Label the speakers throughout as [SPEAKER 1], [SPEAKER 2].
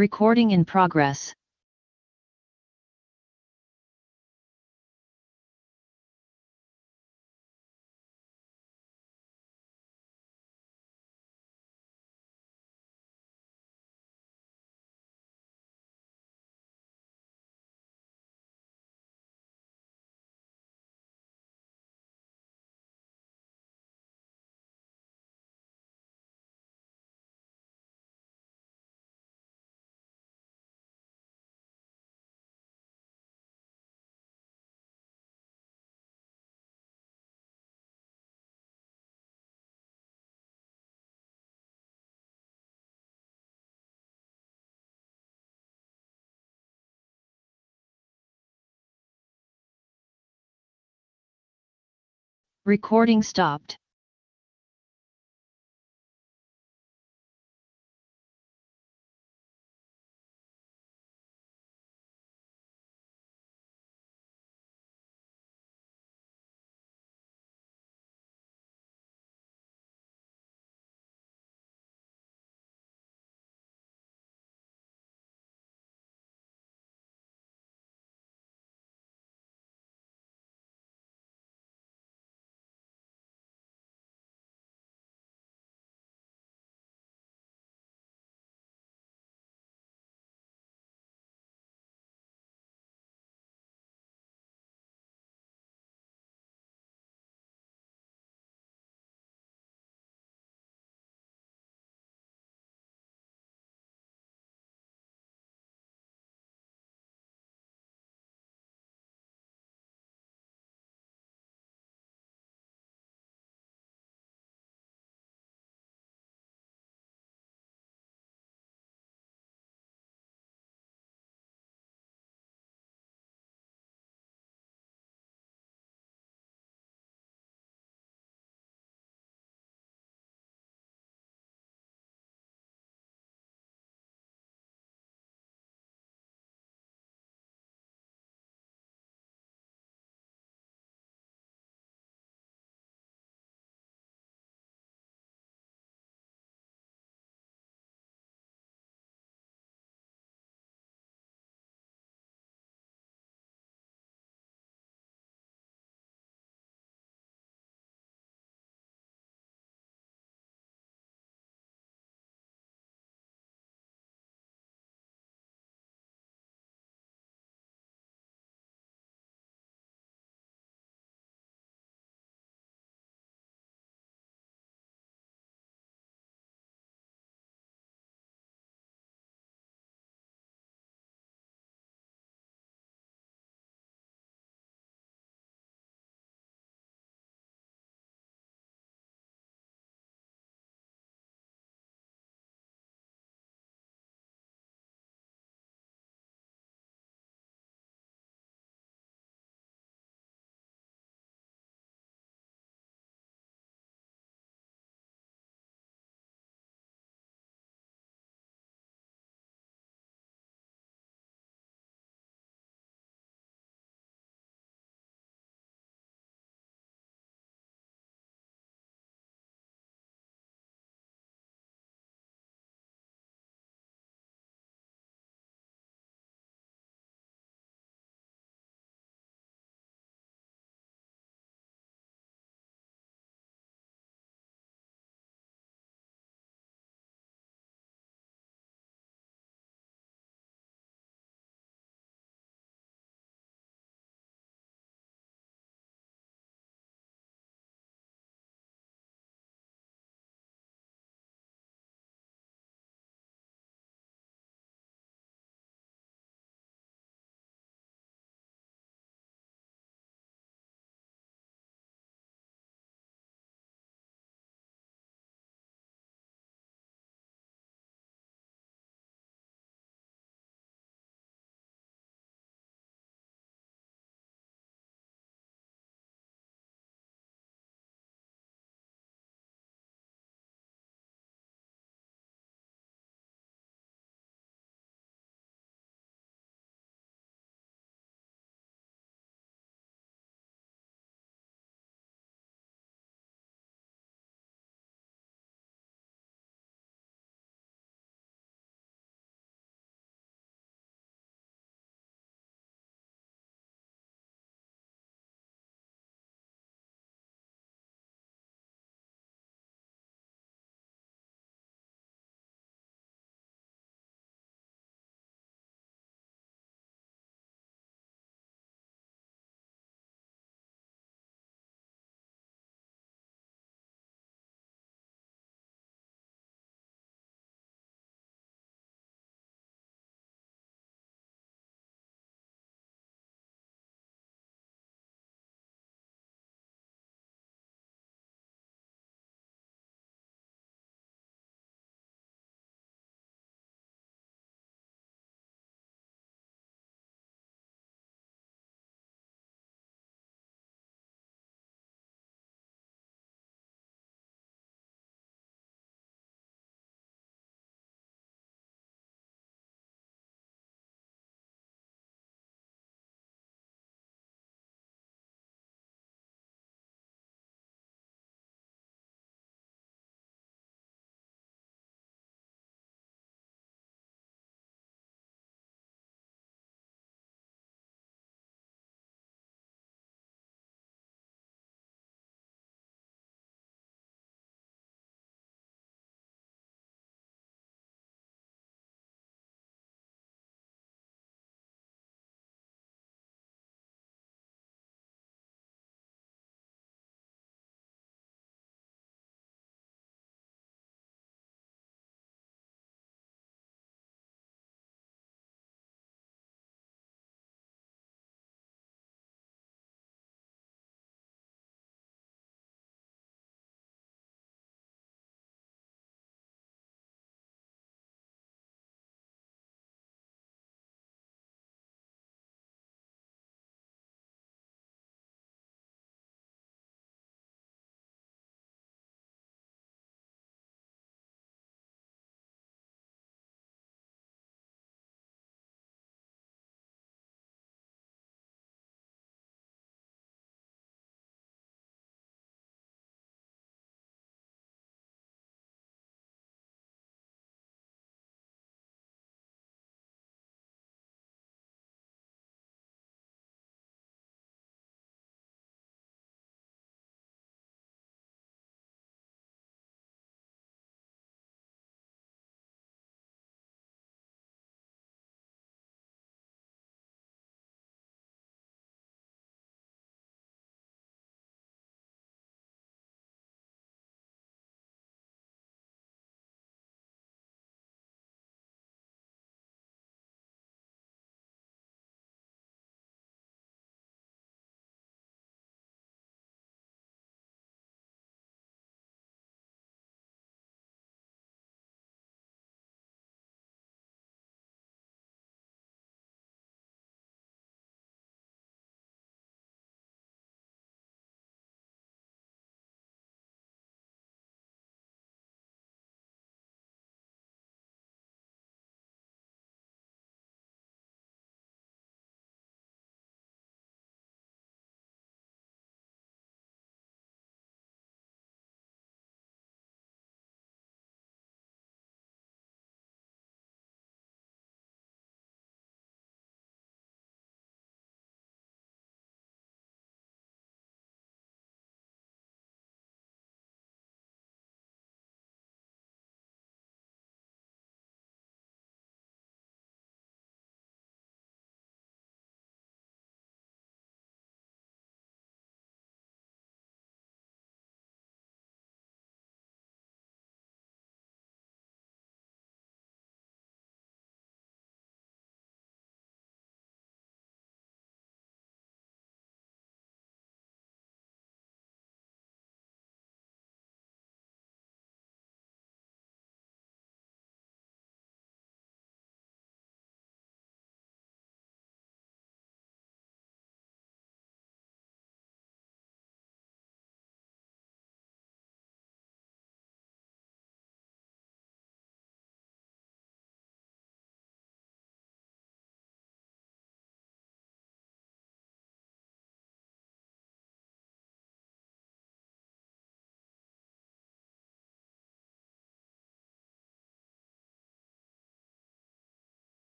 [SPEAKER 1] Recording in progress. Recording stopped.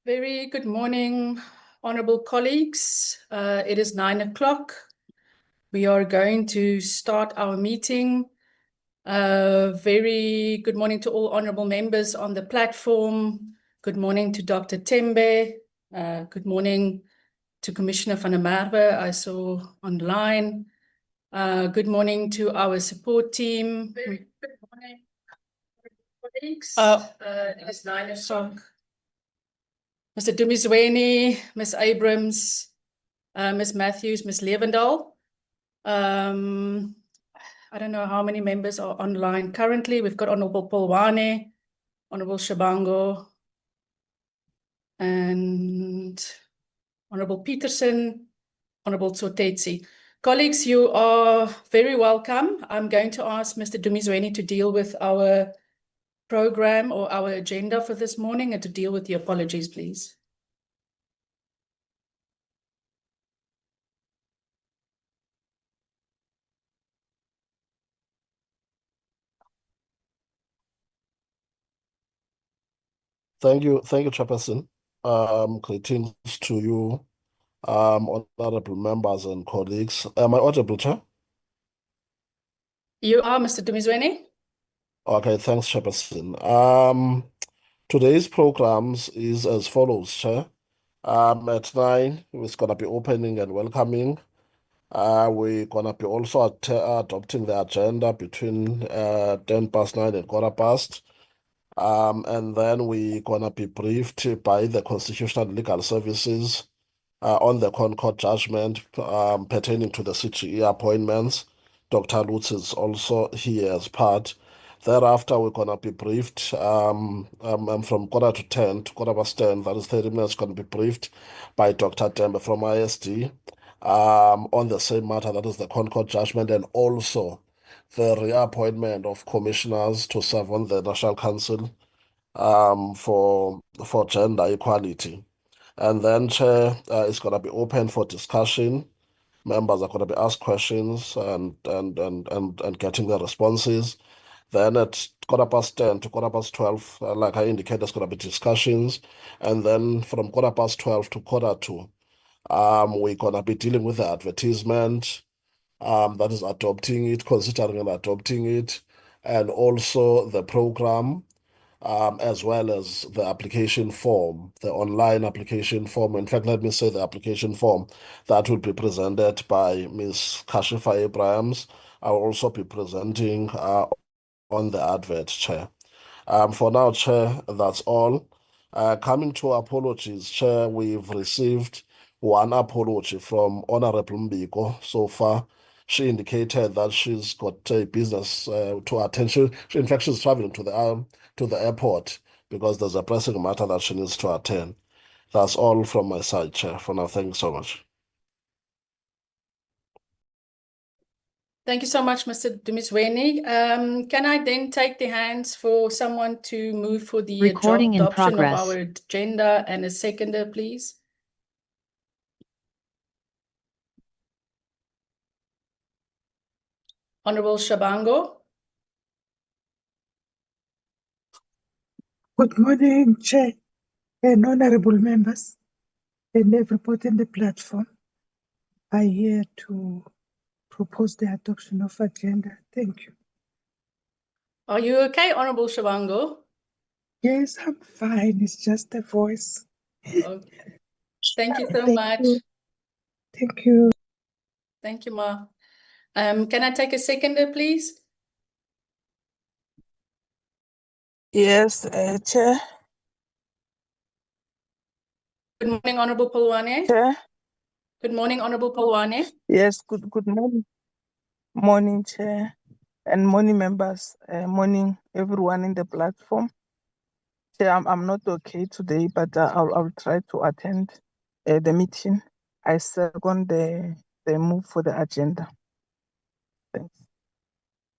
[SPEAKER 2] Very good morning, honorable colleagues. It is 9 o'clock. We are going to start our meeting. Very good morning to all honorable members on the platform. Good morning to Dr. Tembe. Good morning to Commissioner van der Merwe, I saw online. Good morning to our support team. Very good morning, colleagues. It is 9 o'clock. Mr. Dumizweni, Ms. Abrams, Ms. Matthews, Ms. Levendal. I don't know how many members are online currently. We've got Honorable Polwane, Honorable Shabango, and Honorable Peterson, Honorable Tsotetsi. Colleagues, you are very welcome. I'm going to ask Mr. Dumizweni to deal with our program or our agenda for this morning and to deal with the apologies, please.
[SPEAKER 3] Thank you, Chairperson. Greetings to you, honorable members and colleagues. Am I audible, Chair?
[SPEAKER 2] You are, Mr. Dumizweni.
[SPEAKER 3] Okay, thanks, Chairperson. Today's programs is as follows, Chair. At 9, we're gonna be opening and welcoming. We're gonna be also adopting the agenda between 10 past 9 and quarter past. And then we're gonna be briefed by the Constitutional Legal Services on the Concord judgment pertaining to the CGE appointments. Dr. Lutz is also here as part. Thereafter, we're gonna be briefed from quarter to 10 to quarter past 10. That is 30 minutes. Gonna be briefed by Dr. Tembe from ISD on the same matter. That is the Concord judgment, and also the reappointment of commissioners to serve on the National Council for gender equality. And then, Chair, it's going to be open for discussion. Members are going to be asked questions and getting the responses. Then at quarter past 10 to quarter past 12, like I indicated, there's going to be discussions. And then from quarter past 12 to quarter 2, we're going to be dealing with the advertisement, that is adopting it, considering and adopting it, and also the program, as well as the application form, the online application form. In fact, let me say the application form that will be presented by Ms. Kashifa Abrahams. I will also be presenting on the advert, Chair. For now, Chair, that's all. Coming to apologies, Chair, we've received one apology from Honorable Mbiko so far. She indicated that she's got a business to attend. In fact, she's traveling to the airport because there's a pressing matter that she needs to attend. That's all from my side, Chair. For now, thank you so much.
[SPEAKER 2] Thank you so much, Mr. Dumizweni. Can I then take the hands for someone to move for the
[SPEAKER 1] Recording in
[SPEAKER 2] adoption of
[SPEAKER 1] progress.
[SPEAKER 2] our agenda and a seconder, please? Honorable Shabango.
[SPEAKER 4] Good morning, Chair and honorable members and everybody on the platform. I here to propose the adoption of agenda. Thank you.
[SPEAKER 2] Are you okay, Honorable Shabango?
[SPEAKER 4] Yes, I'm fine. It's just a voice.
[SPEAKER 2] Okay. Thank you so
[SPEAKER 4] Thank
[SPEAKER 2] much.
[SPEAKER 4] you. Thank you.
[SPEAKER 2] Thank you, Ma. Can I take a seconder, please?
[SPEAKER 5] Yes, Chair.
[SPEAKER 2] Good morning, Honorable Polwane.
[SPEAKER 5] Chair.
[SPEAKER 2] Good morning, Honorable Polwane.
[SPEAKER 5] Yes, good morning. Morning, Chair, and morning members. Morning, everyone in the platform. Chair, I'm not okay today, but I'll try to attend the meeting. I second the move for the agenda. Thanks.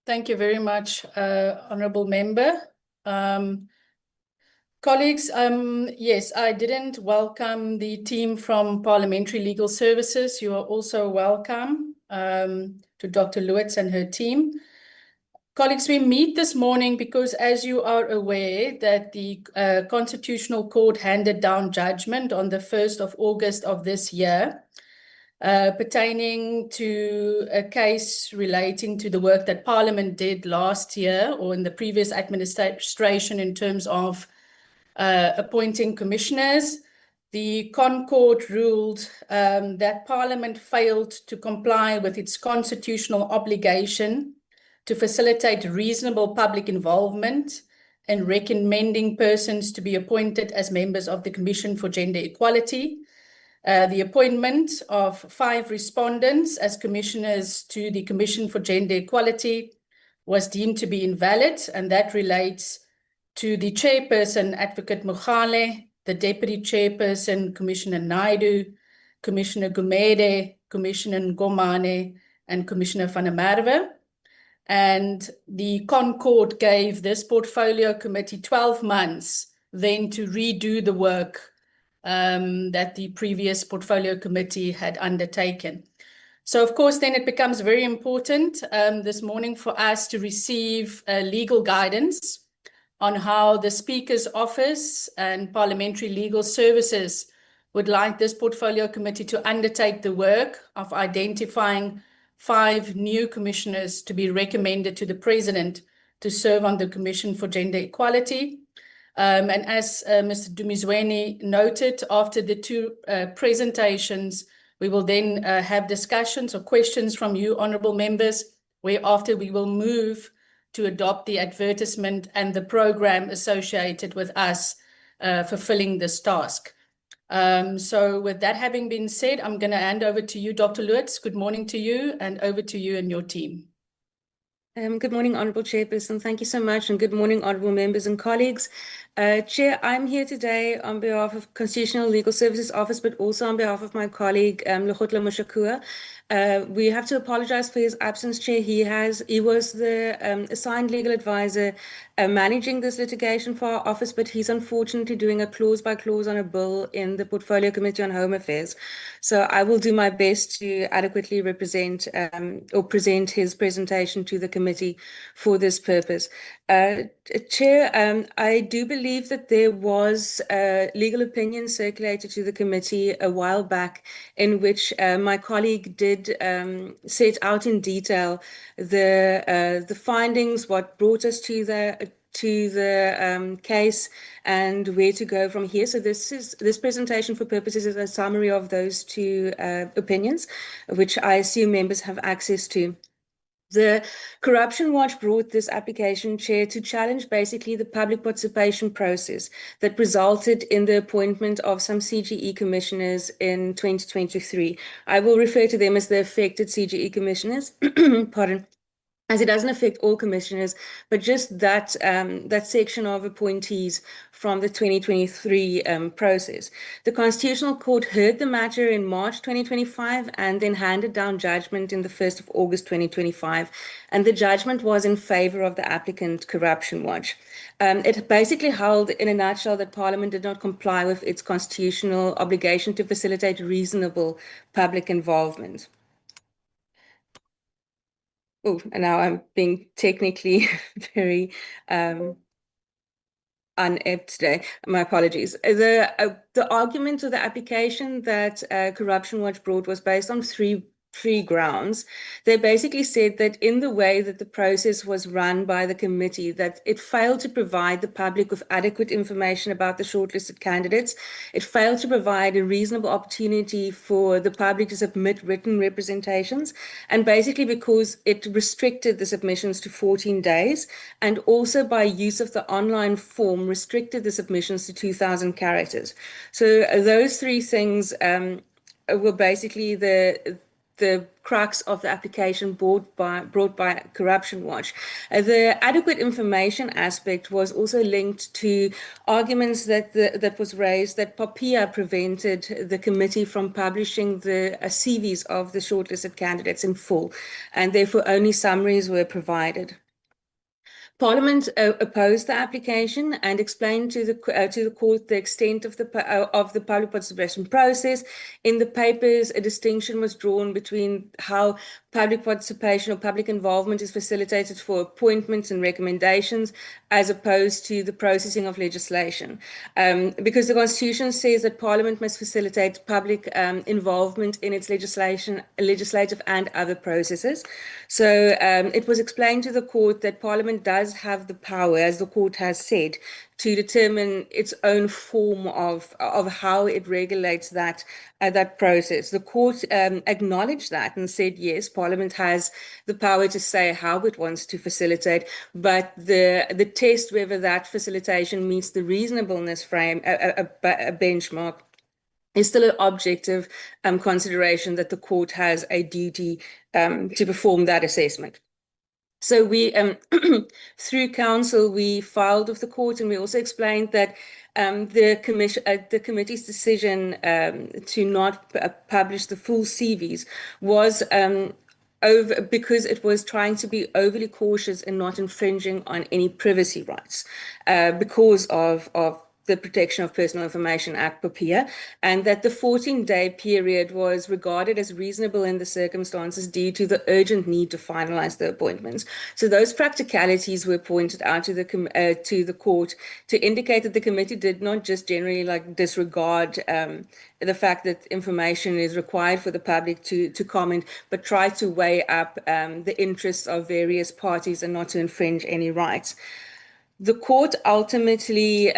[SPEAKER 2] Thank you very much, Honorable Member. Colleagues, yes, I didn't welcome the team from Parliamentary Legal Services. You are also welcome to Dr. Lewitz and her team. Colleagues, we meet this morning because, as you are aware, that the Constitutional Court handed down judgment on the 1st of August of this year, pertaining to a case relating to the work that Parliament did last year or in the previous administration in terms of appointing commissioners. The Concord ruled that Parliament failed to comply with its constitutional obligation to facilitate reasonable public involvement and recommending persons to be appointed as members of the Commission for Gender Equality. The appointment of 5 respondents as commissioners to the Commission for Gender Equality was deemed to be invalid, and that relates to the chairperson, Advocate Mogale, the deputy chairperson, Commissioner Naidu, Commissioner Gumede, Commissioner Ngomane, and Commissioner van der Merwe. And the Concord gave this portfolio committee 12 months then to redo the work that the previous portfolio committee had undertaken. So, of course, then it becomes very important this morning for us to receive legal guidance on how the Speaker's Office and Parliamentary Legal Services would like this portfolio committee to undertake the work of identifying 5 new commissioners to be recommended to the President to serve on the Commission for Gender Equality. And as Mr. Dumizweni noted, after the 2 presentations, we will then have discussions or questions from you, honourable members, whereafter we will move to adopt the advertisement and the programme associated with us fulfilling this task. So with that having been said, I'm going to hand over to you, Dr. Lutz. Good morning to you, and over to you and your team.
[SPEAKER 6] Good morning, Honourable Chairperson. Thank you so much, and good morning, Honourable members and colleagues. Chair, I'm here today on behalf of Constitutional Legal Services Office, but also on behalf of my colleague, Lekgotla Moshakua. We have to apologise for his absence, Chair. He was the assigned legal advisor managing this litigation for our office, but he's unfortunately doing a clause by clause on a bill in the Portfolio Committee on Home Affairs. So I will do my best to adequately represent or present his presentation to the committee for this purpose. Chair, I do believe that there was a legal opinion circulated to the committee a while back in which my colleague did set out in detail the findings, what brought us to the case, and where to go from here. So this presentation for purposes is a summary of those 2 opinions, which I assume members have access to. The Corruption Watch brought this application, Chair, to challenge basically the public participation process that resulted in the appointment of some CGE commissioners in 2023. I will refer to them as the affected CGE commissioners, pardon, as it doesn't affect all commissioners, but just that section of appointees from the 2023 process. The Constitutional Court heard the matter in March 2025 and then handed down judgment in the 1st of August 2025. And the judgment was in favour of the applicant, Corruption Watch. It basically held, in a nutshell, that Parliament did not comply with its constitutional obligation to facilitate reasonable public involvement. Oh, and now I'm being technically very unept today. My apologies. The argument of the application that Corruption Watch brought was based on three grounds. They basically said that in the way that the process was run by the committee, that it failed to provide the public with adequate information about the shortlisted candidates. It failed to provide a reasonable opportunity for the public to submit written representations, and basically because it restricted the submissions to 14 days, and also by use of the online form restricted the submissions to 2,000 characters. So those 3 things were basically the crux of the application brought by Corruption Watch. The adequate information aspect was also linked to arguments that was raised that POPIA prevented the committee from publishing the CVs of the shortlisted candidates in full, and therefore only summaries were provided. Parliament opposed the application and explained to the court the extent of the public participation process. In the papers, a distinction was drawn between how public participation or public involvement is facilitated for appointments and recommendations as opposed to the processing of legislation. Because the Constitution says that Parliament must facilitate public involvement in its legislative and other processes. So it was explained to the court that Parliament does have the power, as the court has said, to determine its own form of how it regulates that process. The court acknowledged that and said, yes, Parliament has the power to say how it wants to facilitate, but the test whether that facilitation meets the reasonableness frame, a benchmark, is still an objective consideration that the court has a duty to perform that assessment. So we, through counsel, we filed with the court, and we also explained that the committee's decision to not publish the full CVs was because it was trying to be overly cautious and not infringing on any privacy rights because of the Protection of Personal Information Act, POPIA, and that the 14-day period was regarded as reasonable in the circumstances due to the urgent need to finalize the appointments. So those practicalities were pointed out to the court to indicate that the committee did not just generally disregard the fact that information is required for the public to comment, but try to weigh up the interests of various parties and not to infringe any rights. The court ultimately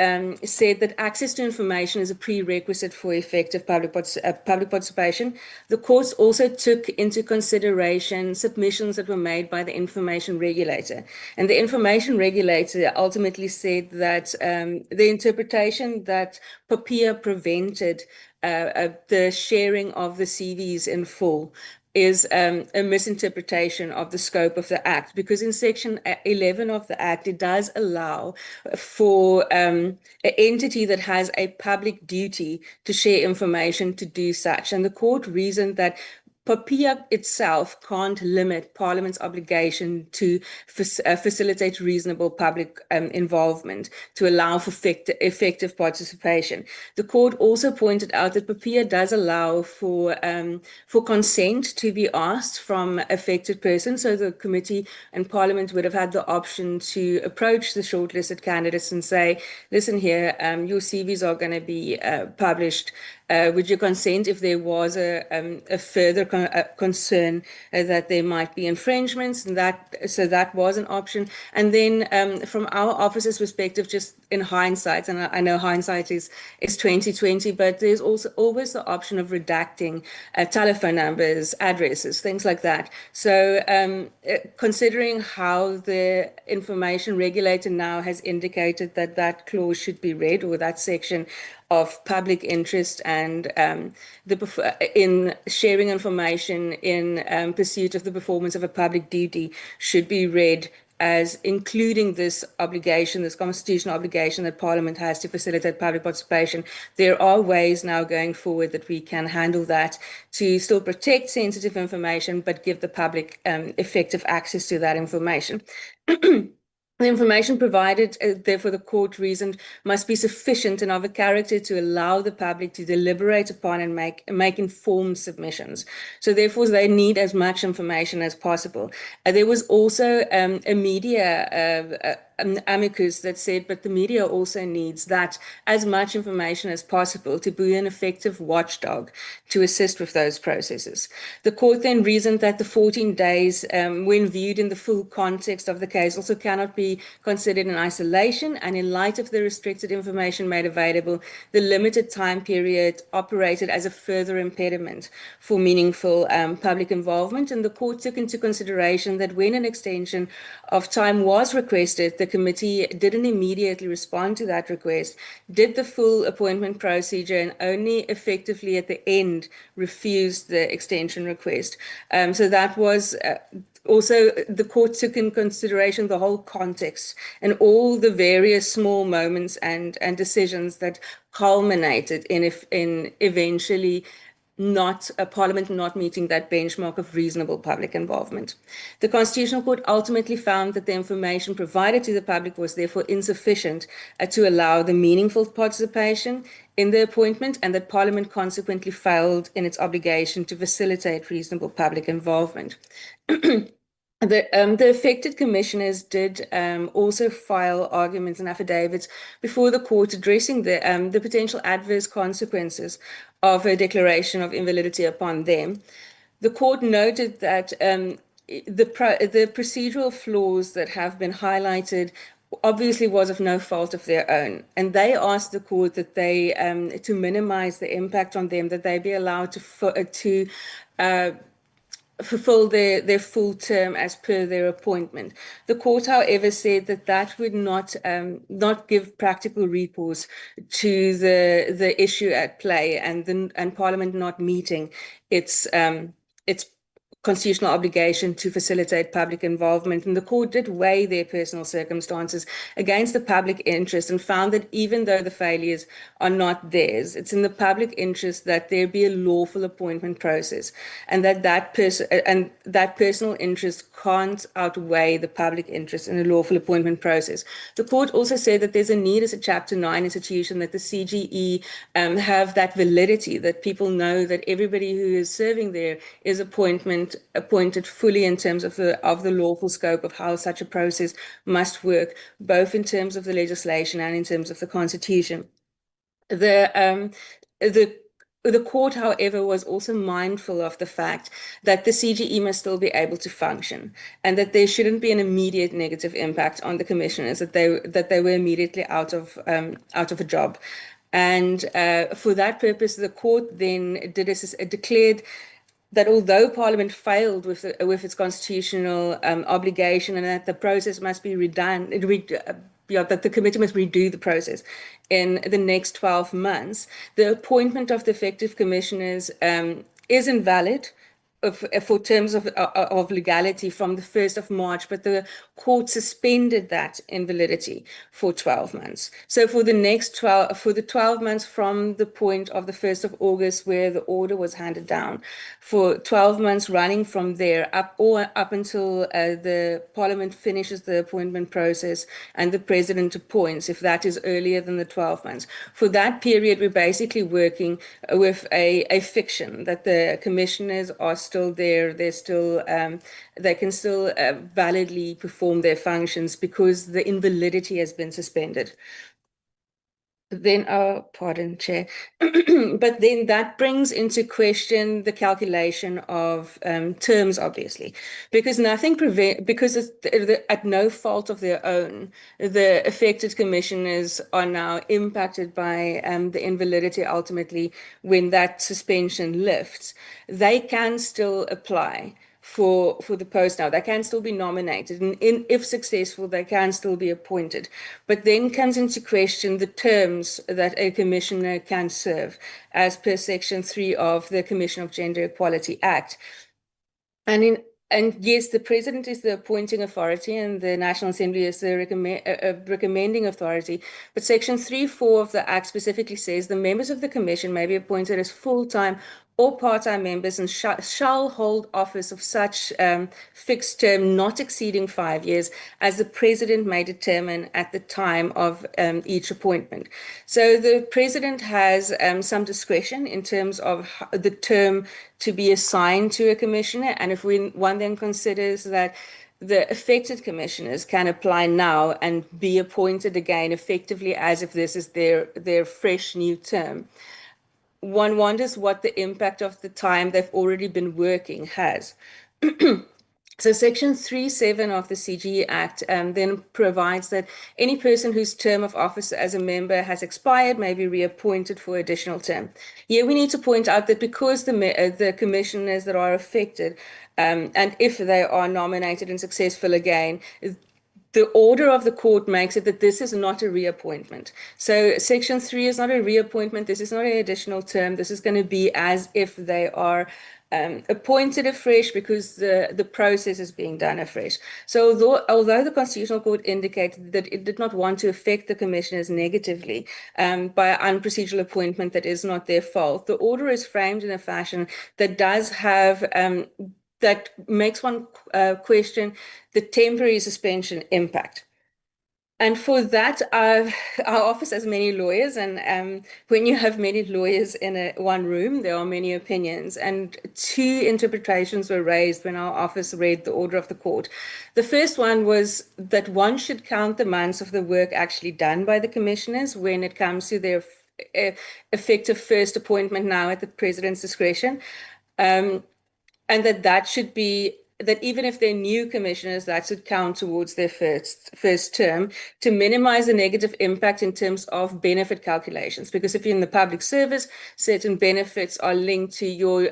[SPEAKER 6] said that access to information is a prerequisite for effective public participation. The court also took into consideration submissions that were made by the information regulator. And the information regulator ultimately said that the interpretation that POPIA prevented the sharing of the CVs in full is a misinterpretation of the scope of the Act, because in Section 11 of the Act, it does allow for an entity that has a public duty to share information to do such. And the court reasoned that POPIA itself can't limit Parliament's obligation to facilitate reasonable public involvement to allow for effective participation. The court also pointed out that POPIA does allow for consent to be asked from affected persons, so the committee and Parliament would have had the option to approach the shortlisted candidates and say, listen here, your CVs are going to be published. Would you consent if there was a further concern that there might be infringements? And that was an option. And then from our office's perspective, just in hindsight, and I know hindsight is 2020, but there's also always the option of redacting telephone numbers, addresses, things like that. So considering how the information regulator now has indicated that that clause should be read, or that section of public interest and in sharing information in pursuit of the performance of a public duty should be read as including this obligation, this constitutional obligation that Parliament has to facilitate public participation. There are ways now going forward that we can handle that to still protect sensitive information, but give the public effective access to that information. The information provided, therefore the court reasoned, must be sufficient and of a character to allow the public to deliberate upon and make informed submissions. So therefore they need as much information as possible. There was also a media amicus that said, but the media also needs that as much information as possible to be an effective watchdog to assist with those processes. The court then reasoned that the 14 days, when viewed in the full context of the case, also cannot be considered in isolation, and in light of the restricted information made available, the limited time period operated as a further impediment for meaningful public involvement. And the court took into consideration that when an extension of time was requested, the committee didn't immediately respond to that request, did the full appointment procedure, and only effectively at the end refused the extension request. So that was also, the court took in consideration the whole context and all the various small moments and decisions that culminated in eventually Parliament not meeting that benchmark of reasonable public involvement. The Constitutional Court ultimately found that the information provided to the public was therefore insufficient to allow the meaningful participation in the appointment, and that Parliament consequently failed in its obligation to facilitate reasonable public involvement. The affected commissioners did also file arguments and affidavits before the court addressing the potential adverse consequences of a declaration of invalidity upon them. The court noted that the procedural flaws that have been highlighted obviously was of no fault of their own, and they asked the court that they to minimize the impact on them, that they be allowed to fulfill their full term as per their appointment. The court, however, said that that would not give practical recourse to the issue at play, and Parliament not meeting its constitutional obligation to facilitate public involvement. And the court did weigh their personal circumstances against the public interest and found that even though the failures are not theirs, it's in the public interest that there be a lawful appointment process, and that personal interest can't outweigh the public interest in a lawful appointment process. The court also said that there's a need as a Chapter 9 institution that the CGE have that validity, that people know that everybody who is serving there is appointed fully in terms of the lawful scope of how such a process must work, both in terms of the legislation and in terms of the Constitution. The court, however, was also mindful of the fact that the CGE must still be able to function, and that there shouldn't be an immediate negative impact on the commissioners, that they were immediately out of a job. And for that purpose, the court then declared that although Parliament failed with its constitutional obligation, and that the process must be redone, that the committee must redo the process in the next 12 months, the appointment of the effective commissioners is invalid for terms of legality from the 1st of March, but the court suspended that invalidity for 12 months. So for the next 12 months from the point of the 1st of August where the order was handed down, for 12 months running from there up until the Parliament finishes the appointment process and the President appoints, if that is earlier than the 12 months. For that period, we're basically working with a fiction that the commissioners are still there, they can still validly perform their functions because the invalidity has been suspended. Then, pardon, Chair, but then that brings into question the calculation of terms, obviously, because at no fault of their own, the affected commissioners are now impacted by the invalidity ultimately when that suspension lifts. They can still apply for the post now. They can still be nominated, and if successful, they can still be appointed. But then comes into question the terms that a commissioner can serve as per Section 3 of the Commission of Gender Equality Act. And yes, the President is the appointing authority and the National Assembly is the recommending authority. But Section 3(4) of the Act specifically says the members of the Commission may be appointed as full-time or part-time members and shall hold office of such fixed term not exceeding 5 years as the President may determine at the time of each appointment. So the President has some discretion in terms of the term to be assigned to a commissioner, and if one then considers that the affected commissioners can apply now and be appointed again effectively as if this is their fresh new term, one wonders what the impact of the time they've already been working has. So Section 3(7) of the CGE Act then provides that any person whose term of office as a member has expired may be reappointed for additional term. Here we need to point out that because the commissioners that are affected, and if they are nominated and successful again, the order of the court makes it that this is not a reappointment. So Section 3 is not a reappointment. This is not an additional term. This is going to be as if they are appointed afresh because the process is being done afresh. So although the Constitutional Court indicated that it did not want to affect the commissioners negatively by an unprocedural appointment that is not their fault, the order is framed in a fashion that does have that makes one question the temporary suspension impact. And for that, our office has many lawyers, and when you have many lawyers in one room, there are many opinions. And two interpretations were raised when our office read the order of the court. The first one was that one should count the months of the work actually done by the commissioners when it comes to their effective first appointment now at the president's discretion. And that should be that even if they're new commissioners, that should count towards their first term to minimize the negative impact in terms of benefit calculations. Because if you're in the public service, certain benefits are linked to your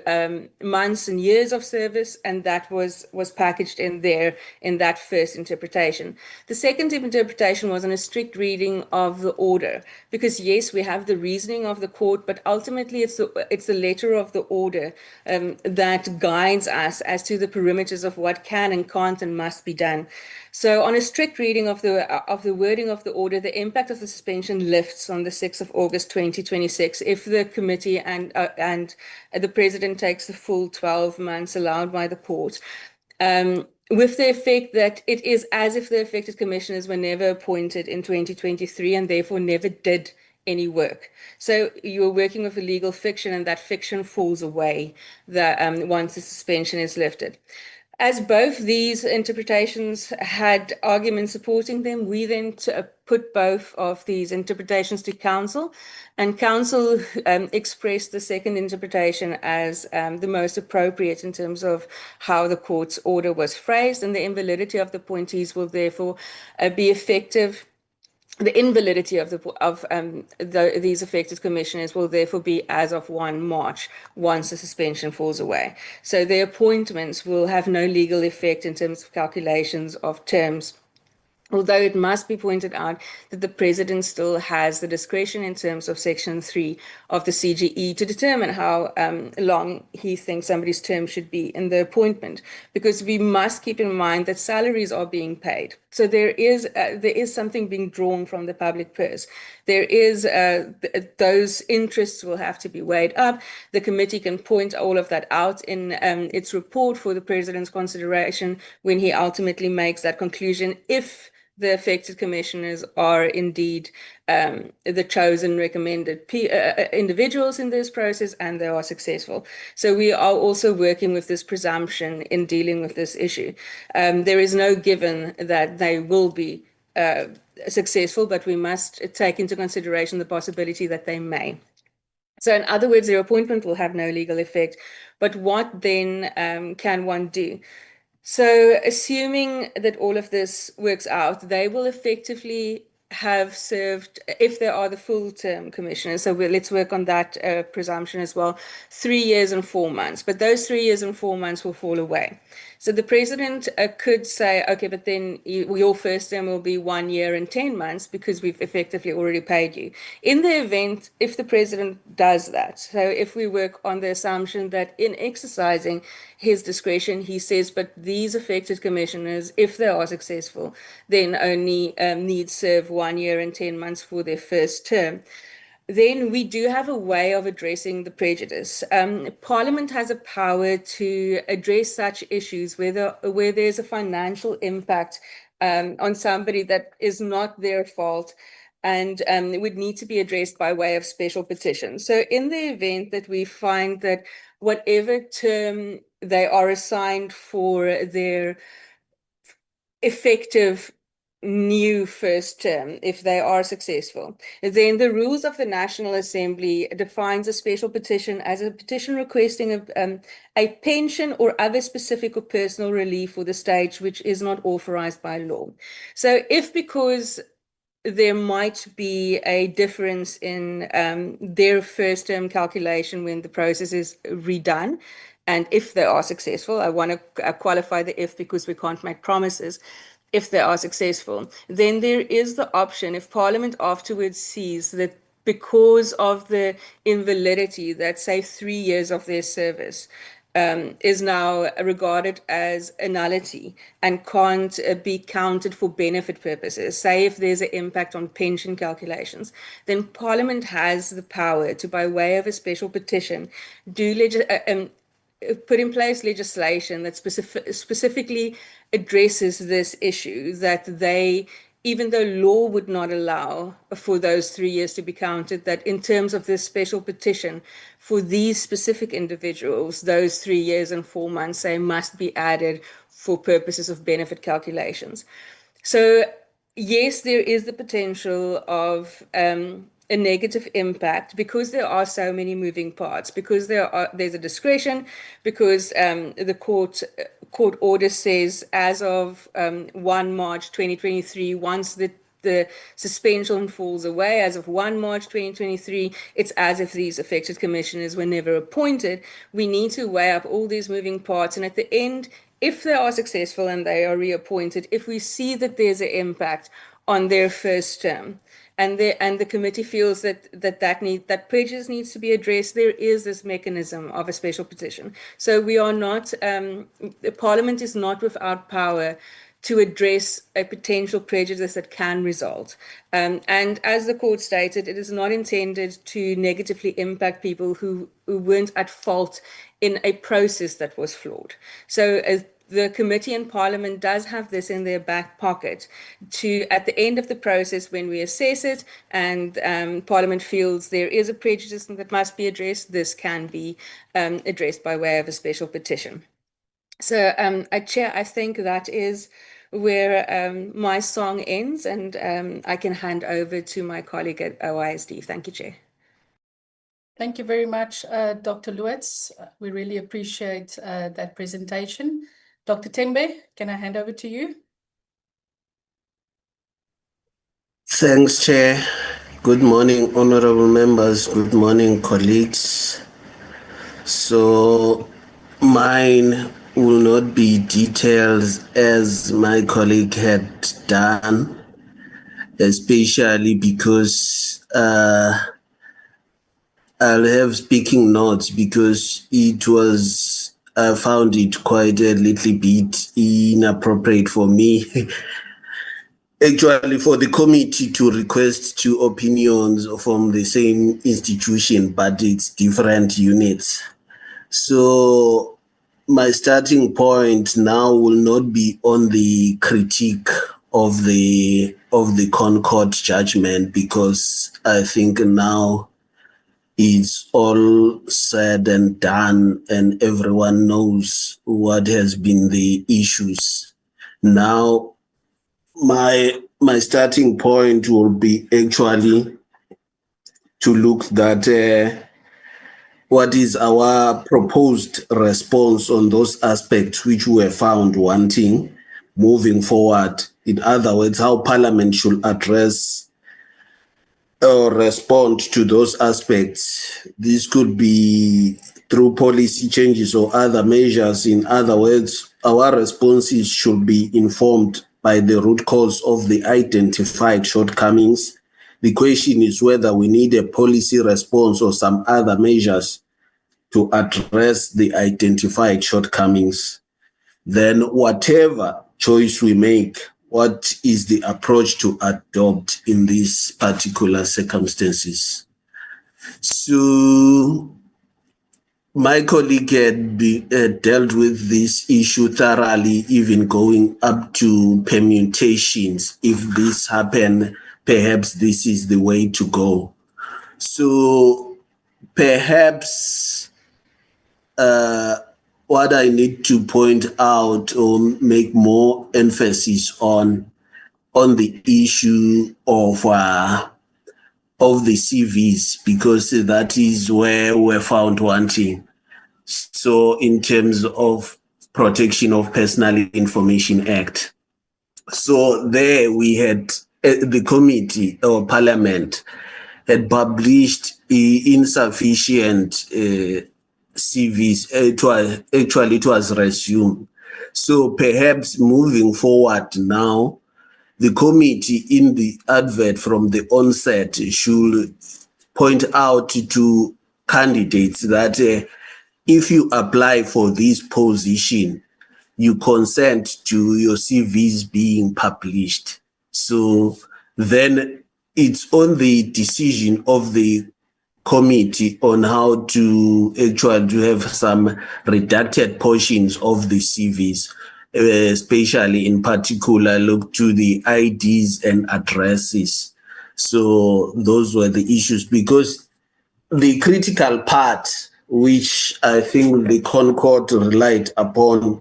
[SPEAKER 6] months and years of service, and that was packaged in there in that first interpretation. The second interpretation was on a strict reading of the order, because yes, we have the reasoning of the court, but ultimately it's the letter of the order that guides us as to the perimeters of what can and can't and must be done. So on a strict reading of the wording of the order, the impact of the suspension lifts on the 6th of August 2026 if the committee and the president takes the full 12 months allowed by the court. With the effect that it is as if the affected commissioners were never appointed in 2023 and therefore never did any work. So you're working with a legal fiction, and that fiction falls away once the suspension is lifted. As both these interpretations had arguments supporting them, we then put both of these interpretations to counsel, and counsel expressed the second interpretation as the most appropriate in terms of how the court's order was phrased, and the invalidity of the appointees will therefore be effective. The invalidity of these affected commissioners will therefore be as of 1 March once the suspension falls away. So their appointments will have no legal effect in terms of calculations of terms, although it must be pointed out that the president still has the discretion in terms of Section 3 of the CGE to determine how long he thinks somebody's term should be in the appointment, because we must keep in mind that salaries are being paid. So there is something being drawn from the public purse. There is those interests will have to be weighed up. The committee can point all of that out in its report for the president's consideration when he ultimately makes that conclusion, if the affected commissioners are indeed the chosen recommended individuals in this process and they are successful. So we are also working with this presumption in dealing with this issue. There is no given that they will be successful, but we must take into consideration the possibility that they may. So in other words, their appointment will have no legal effect. But what then can one do? So assuming that all of this works out, they will effectively have served, if they are the full-term commissioners, so let's work on that presumption as well, 3 years and 4 months. But those 3 years and 4 months will fall away. So the president could say, okay, but then your first term will be 1 year and 10 months because we've effectively already paid you. In the event, if the president does that, so if we work on the assumption that in exercising his discretion, he says, but these affected commissioners, if they are successful, then only need serve 1 year and 10 months for their first term, then we do have a way of addressing the prejudice. Parliament has a power to address such issues where there's a financial impact on somebody that is not their fault and would need to be addressed by way of special petition. So in the event that we find that whatever term they are assigned for their effective new first term, if they are successful, then the rules of the National Assembly defines a special petition as a petition requesting a pension or other specific or personal relief for the stage which is not authorized by law. So if, because there might be a difference in their first term calculation when the process is redone, and if they are successful, I want to qualify the if because we can't make promises. if they are successful, then there is the option, if Parliament afterwards sees that because of the invalidity that, say, 3 years of their service is now regarded as a nullity and can't be counted for benefit purposes, say if there's an impact on pension calculations, then Parliament has the power to, by way of a special petition, put in place legislation that specifically addresses this issue, that they, even though law would not allow for those 3 years to be counted, that in terms of this special petition for these specific individuals, those 3 years and 4 months, say, must be added for purposes of benefit calculations. So yes, there is the potential of a negative impact because there are so many moving parts, because there's a discretion, because the court order says as of 1 March 2023, once the suspension falls away, as of 1 March 2023, it's as if these affected commissioners were never appointed. We need to weigh up all these moving parts, and at the end, if they are successful and they are reappointed, if we see that there's an impact on their first term, and the committee feels that prejudice needs to be addressed, there is this mechanism of a special petition. So we are not, the Parliament is not without power to address a potential prejudice that can result. And as the court stated, it is not intended to negatively impact people who weren't at fault in a process that was flawed. So the committee and Parliament does have this in their back pocket to, at the end of the process, when we assess it and Parliament feels there is a prejudice that must be addressed, this can be addressed by way of a special petition. So, Chair, I think that is where my song ends, and I can hand over to my colleague at OISD. Thank you, Chair.
[SPEAKER 2] Thank you very much, Dr. Lutz. We really appreciate that presentation. Dr. Tembe, can I hand over to you?
[SPEAKER 7] Thanks, Chair. Good morning, honorable members. Good morning, colleagues. So mine will not be detailed as my colleague had done, especially because I'll have speaking notes because it was, I found it quite a little bit inappropriate for me, actually for the committee to request 2 opinions from the same institution, but it's different units. So my starting point now will not be on the critique of the Concord judgment, because I think now it's all said and done and everyone knows what has been the issues. Now, my starting point will be actually to look at what is our proposed response on those aspects which were found wanting moving forward. In other words, how Parliament should address or respond to those aspects. This could be through policy changes or other measures. In other words, our responses should be informed by the root cause of the identified shortcomings. The question is whether we need a policy response or some other measures to address the identified shortcomings. Then whatever choice we make, what is the approach to adopt in these particular circumstances? So my colleague had dealt with this issue thoroughly, even going up to permutations. If this happen, perhaps this is the way to go. So perhaps what I need to point out or make more emphasis on the issue of the CVs, because that is where we're found wanting. So in terms of Protection of Personal Information Act. So there we had the committee or Parliament had published insufficient CVs. It was resumed. So perhaps moving forward now, the committee in the advert from the onset should point out to candidates that if you apply for this position, you consent to your CVs being published. So then it's on the decision of the committee on how to actually to have some redacted portions of the CVs, especially in particular look to the IDs and addresses. So those were the issues, because the critical part, which I think the Concord relied upon,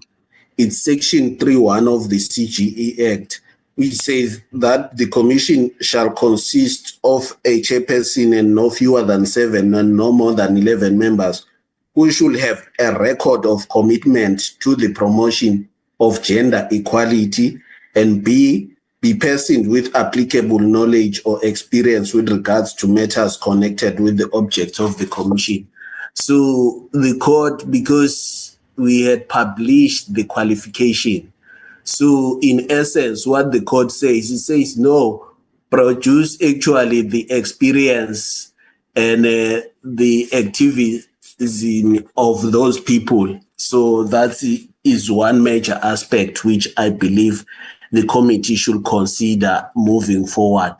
[SPEAKER 7] it's Section 3.1 of the CGE Act, which says that the commission shall consist of a chairperson and no fewer than 7 and no more than 11 members, who should have a record of commitment to the promotion of gender equality, and be persons with applicable knowledge or experience with regards to matters connected with the objects of the commission. So the court, because we had published the qualification, so in essence, what the court says, it says, no, produce actually the experience and the activism of those people. So that is one major aspect which I believe the committee should consider moving forward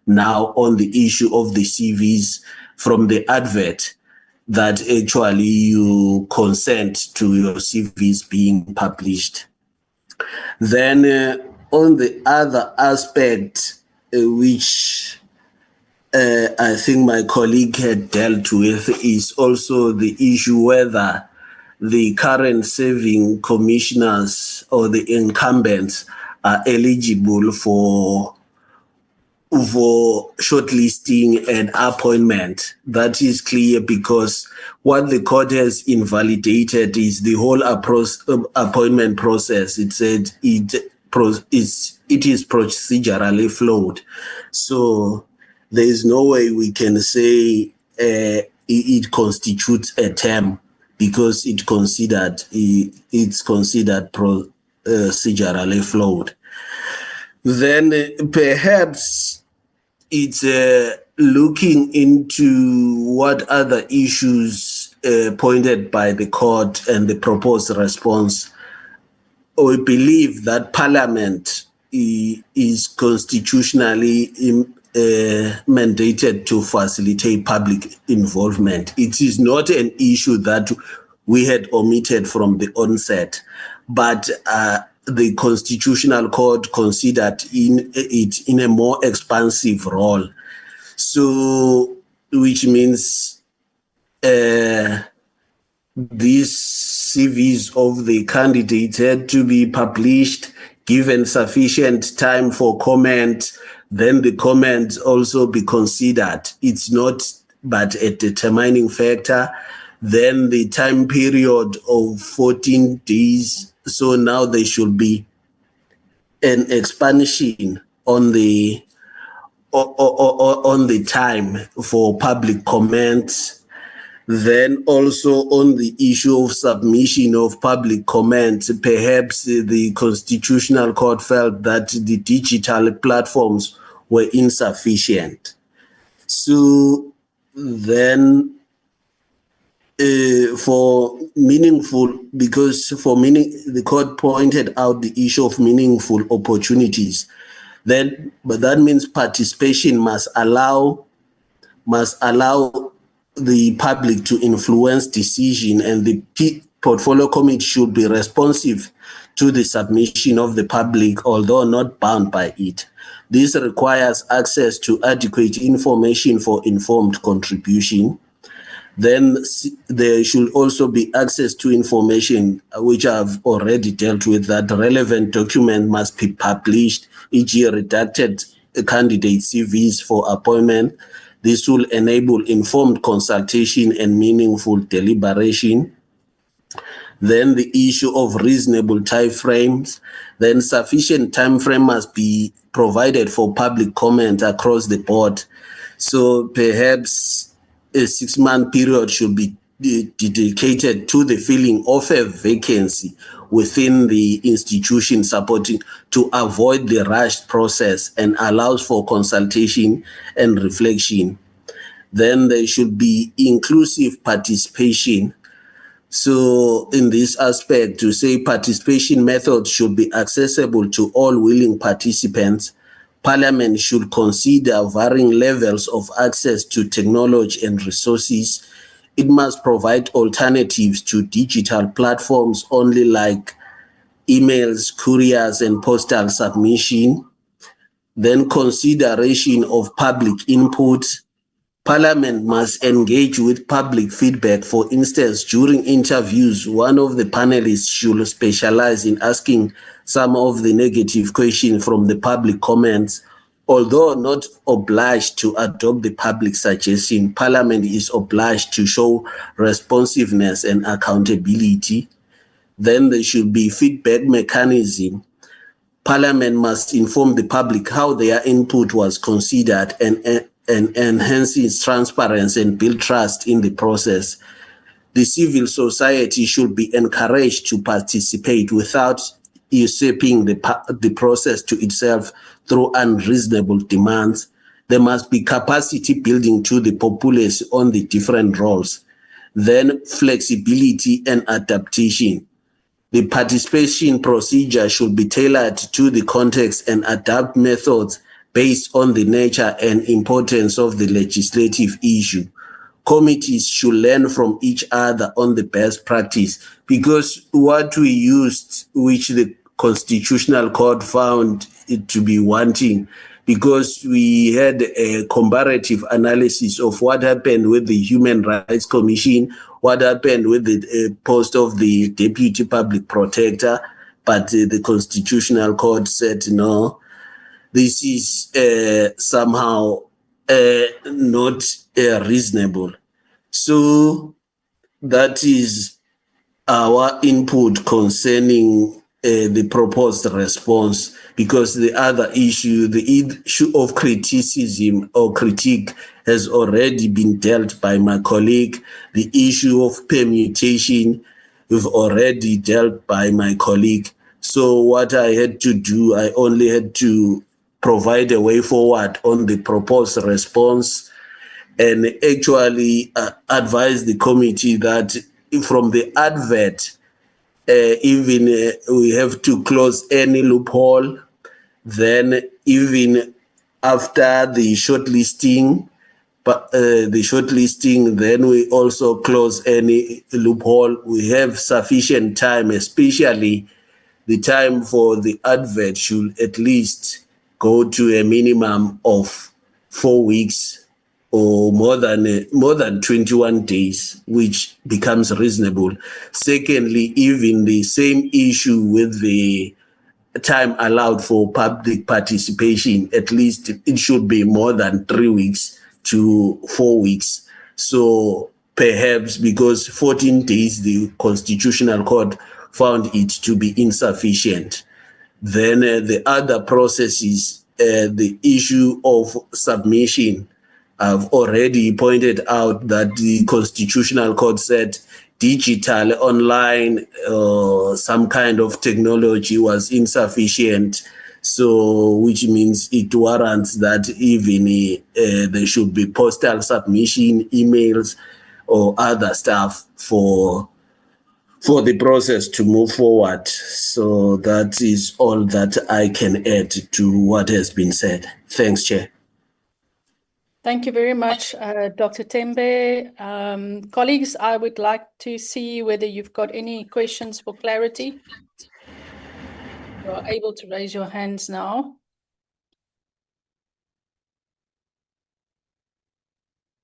[SPEAKER 7] now on the issue of the CVs from the advert, that actually you consent to your CVs being published. Then on the other aspect, which I think my colleague had dealt with, is also the issue whether the current serving commissioners or the incumbents are eligible for shortlisting and appointment. That is clear, because what the court has invalidated is the whole appointment process. It said it is procedurally flawed. So there is no way we can say it constitutes a term, because it's considered procedurally flawed. Then perhaps it's looking into what other issues pointed by the court and the proposed response. We believe that Parliament is constitutionally mandated to facilitate public involvement. It is not an issue that we had omitted from the onset, but the Constitutional Court considered it in a more expansive role. So, which means these CVs of the candidate had to be published, given sufficient time for comment, then the comments also be considered. It's not but a determining factor. Then the time period of 14 days. So now there should be an expansion on the time for public comments. Then also on the issue of submission of public comments, perhaps the Constitutional Court felt that the digital platforms were insufficient. So then the court pointed out the issue of meaningful opportunities. But that means participation must allow the public to influence decision, and the portfolio committee should be responsive to the submission of the public, although not bound by it. This requires access to adequate information for informed contribution. Then there should also be access to information, which I've already dealt with, that relevant document must be published, e.g. redacted candidate CVs for appointment. This will enable informed consultation and meaningful deliberation. Then the issue of reasonable time frames. Then sufficient time frame must be provided for public comment across the board. So perhaps a 6-month period should be dedicated to the filling of a vacancy within the institution supporting to avoid the rushed process and allows for consultation and reflection. Then there should be inclusive participation. So in this aspect, to say participation methods should be accessible to all willing participants. Parliament should consider varying levels of access to technology and resources. It must provide alternatives to digital platforms only like emails, couriers, and postal submission. Then consideration of public input. Parliament must engage with public feedback. For instance, during interviews, one of the panelists should specialize in asking some of the negative questions from the public comments. Although not obliged to adopt the public suggestion, Parliament is obliged to show responsiveness and accountability. Then there should be feedback mechanism. Parliament must inform the public how their input was considered and enhances transparency and build trust in the process. The civil society should be encouraged to participate without usurping the process to itself through unreasonable demands. There must be capacity building to the populace on the different roles. Then flexibility and adaptation. The participation procedure should be tailored to the context and adapt methods based on the nature and importance of the legislative issue. Committees should learn from each other on the best practice, because what we used, which the Constitutional Court found it to be wanting, because we had a comparative analysis of what happened with the Human Rights Commission, what happened with the post of the Deputy Public Protector, but the Constitutional Court said no, this is somehow not reasonable. So that is our input concerning the proposed response, because the other issue, the issue of criticism or critique, has already been dealt by my colleague. The issue of permutation, we've already dealt by my colleague. So what I had to do, I only had to provide a way forward on the proposed response and actually advise the committee that from the advert, even we have to close any loophole. Then even after the shortlisting, then we also close any loophole. We have sufficient time, especially the time for the advert should at least go to a minimum of 4 weeks or more than 21 days, which becomes reasonable. Secondly, even the same issue with the time allowed for public participation, at least it should be more than 3 weeks to 4 weeks. So perhaps because 14 days, the Constitutional Court found it to be insufficient. Then the other processes, the issue of submission, I've already pointed out that the Constitutional Court said digital, online, some kind of technology was insufficient. So, which means it warrants that even there should be postal submission, emails, or other stuff for the process to move forward. So that is all that I can add to what has been said. Thanks, Chair.
[SPEAKER 2] Thank you very much, Dr. Tembe. Colleagues, I would like to see whether you've got any questions for clarity. You are able to raise your hands now.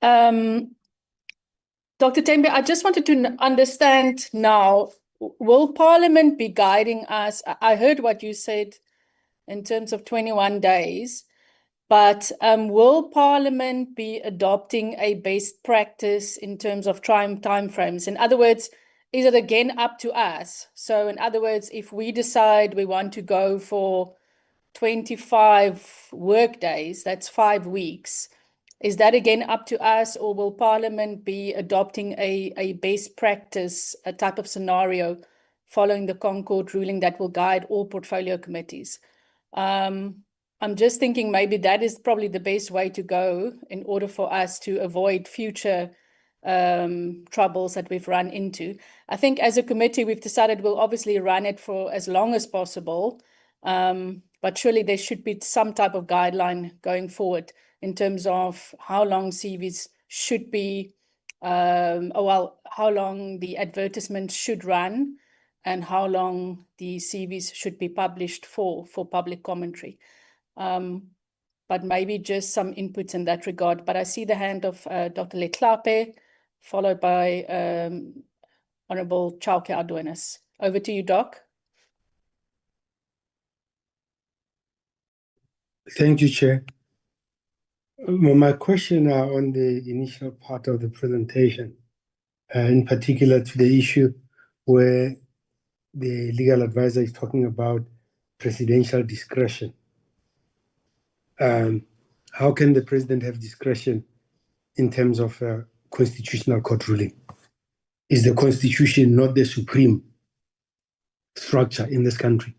[SPEAKER 2] Dr. Tembe, I just wanted to understand now, will Parliament be guiding us? I heard what you said in terms of 21 days, but will Parliament be adopting a best practice in terms of timeframes? In other words, is it again up to us? So in other words, if we decide we want to go for 25 work days, that's 5 weeks, Is that again up to us, or will Parliament be adopting a best practice, a type of scenario following the Concord ruling that will guide all portfolio committees? I'm just thinking maybe that is probably the best way to go in order for us to avoid future troubles that we've run into. I think as a committee, we've decided we'll obviously run it for as long as possible, but surely there should be some type of guideline going forward in terms of how long CVs should be, how long the advertisement should run and how long the CVs should be published for public commentary. But maybe just some input in that regard. But I see the hand of Dr. Leklape, followed by Honorable Chauke Adonis. Over to you, Doc.
[SPEAKER 8] Thank you, Chair. My question on the initial part of the presentation, in particular to the issue where the legal advisor is talking about presidential discretion. How can the president have discretion in terms of constitutional court ruling? Is the constitution not the supreme structure in this country?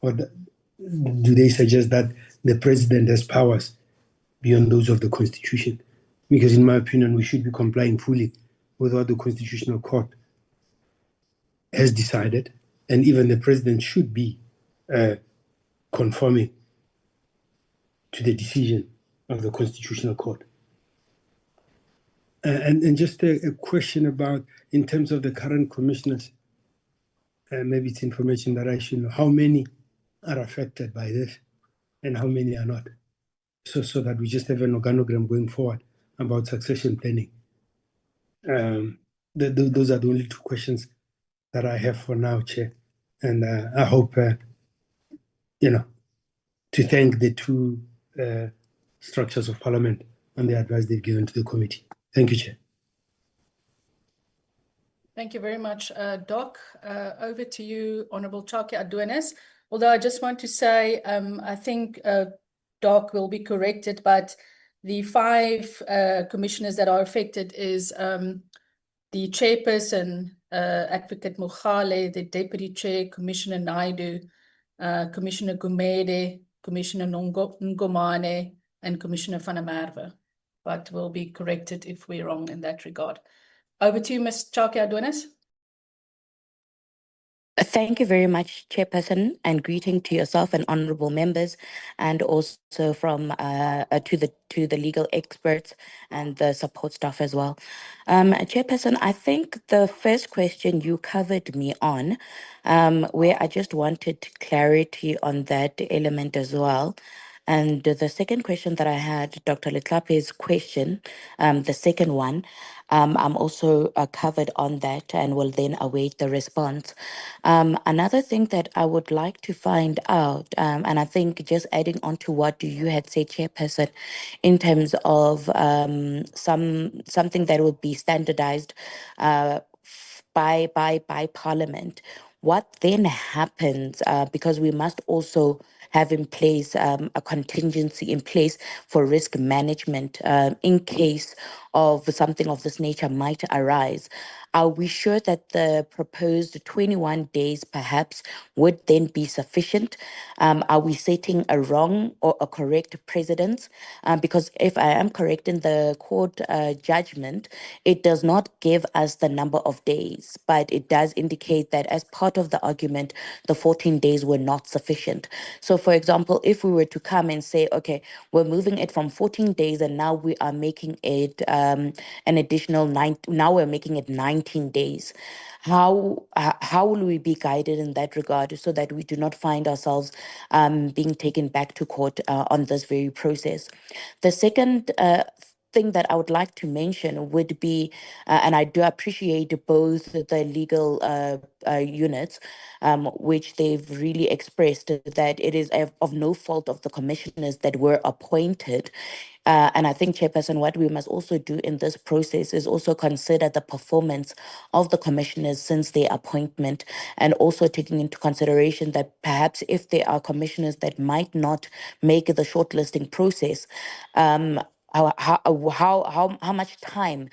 [SPEAKER 8] Or do they suggest that the president has powers beyond those of the constitution? Because in my opinion, we should be complying fully with what the Constitutional Court has decided, and even the president should be conforming to the decision of the Constitutional Court. And just a question about, in terms of the current commissioners, maybe it's information that I should know, how many are affected by this and how many are not? So that we just have an organogram going forward about succession planning. Those are the only two questions that I have for now, Chair. And I hope, to thank the two structures of Parliament on the advice they've given to the committee. Thank you, Chair.
[SPEAKER 2] Thank you very much, Doc. Over to you, Honorable Chauke Adonis. Although I just want to say, I think Doc will be corrected, but the 5 commissioners that are affected is the chairperson, Advocate Mogale, the deputy chair, Commissioner Naidu, Commissioner Gumede, Commissioner Ngomane, and Commissioner van der Merwe. But will be corrected if we're wrong in that regard. Over to you, Ms. Chauke Adonis.
[SPEAKER 9] Thank you very much, Chairperson, and greeting to yourself and honourable members, and also from to the legal experts and the support staff as well. Chairperson, I think the first question you covered me on, where I just wanted clarity on that element as well. And the second question that I had, Dr. Leklape's question, the second one, I'm also covered on that and will then await the response. Another thing that I would like to find out, and I think just adding on to what you had said, Chairperson, in terms of something that would be standardized by Parliament. What then happens, because we must also have in place a contingency in place for risk management in case of something of this nature might arise. Are we sure that the proposed 21 days perhaps would then be sufficient? Are we setting a wrong or a correct precedent? Because if I am correct in the court judgment, it does not give us the number of days, but it does indicate that as part of the argument, the 14 days were not sufficient. So for example, if we were to come and say, okay, we're moving it from 14 days and now we are making it an additional 9, now we're making it 19 days. How will we be guided in that regard so that we do not find ourselves being taken back to court on this very process? The second thing that I would like to mention would be, and I do appreciate both the legal units, which they've really expressed that it is of no fault of the commissioners that were appointed. And I think, Chairperson, what we must also do in this process is also consider the performance of the commissioners since their appointment, and also taking into consideration that perhaps if there are commissioners that might not make the shortlisting process, how much time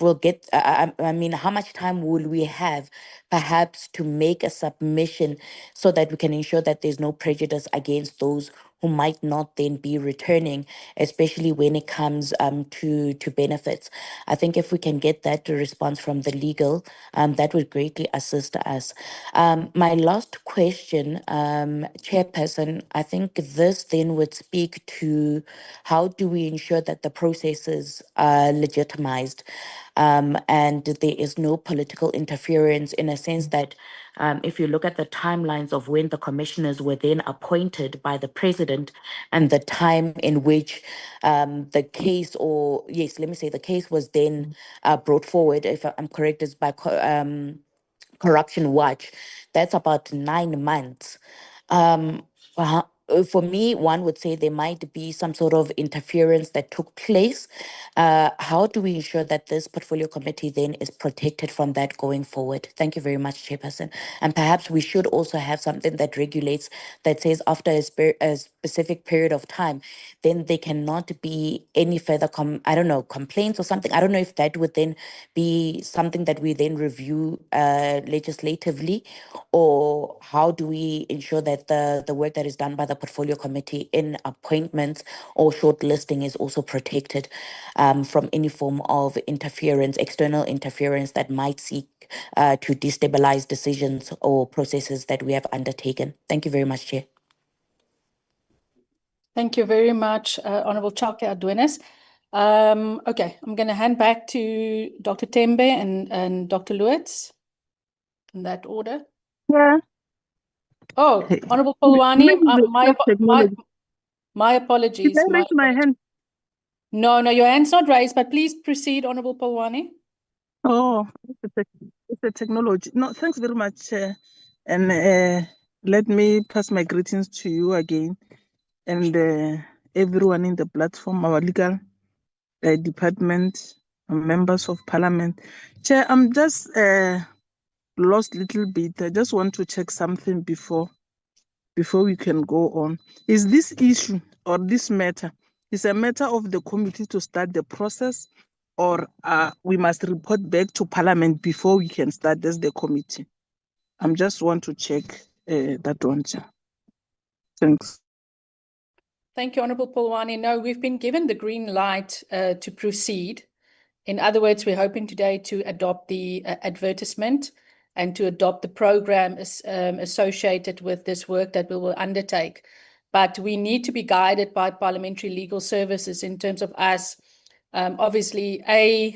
[SPEAKER 9] we'll get. I mean, how much time will we have, perhaps, to make a submission so that we can ensure that there's no prejudice against those who might not then be returning, especially when it comes to benefits. I think if we can get that response from the legal, that would greatly assist us. My last question, Chairperson, I think this then would speak to how do we ensure that the processes are legitimized, and there is no political interference, in a sense that if you look at the timelines of when the commissioners were then appointed by the president and the time in which the case, or yes, let me say the case was then brought forward, if I'm correct, is by Corruption Watch, that's about 9 months. For me, one would say there might be some sort of interference that took place. How do we ensure that this portfolio committee then is protected from that going forward? Thank you very much, Chairperson. And perhaps we should also have something that regulates, that says after a specific period of time, then there cannot be any further, complaints or something. I don't know if that would then be something that we then review legislatively, or how do we ensure that the work that is done by the portfolio committee in appointments or shortlisting is also protected from any form of interference, external interference that might seek to destabilize decisions or processes that we have undertaken. Thank you very much, Chair.
[SPEAKER 2] Thank you very much, Honourable Chaka Adwenes. Okay, I'm going to hand back to Dr. Tembe and Dr. Lewis in that order.
[SPEAKER 5] Yeah.
[SPEAKER 2] Oh, Honourable Polwani, my apologies.
[SPEAKER 5] Did I raise my hand?
[SPEAKER 2] No, your hand's not raised, but please proceed, Honourable Polwani.
[SPEAKER 5] Oh, it's a technology. No, thanks very much, Chair. And let me pass my greetings to you again and everyone in the platform, our legal department, members of parliament. Chair, I'm just lost a little bit. I just want to check something before we can go on. Is this issue or this matter is a matter of the committee to start the process, or we must report back to parliament before we can start as the committee? I'm just want to check that one, Chair. Thanks.
[SPEAKER 2] Thank you, Honourable Polwani. No, we've been given the green light to proceed. In other words, we're hoping today to adopt the advertisement and to adopt the program associated with this work that we will undertake. But we need to be guided by Parliamentary Legal Services in terms of us, obviously,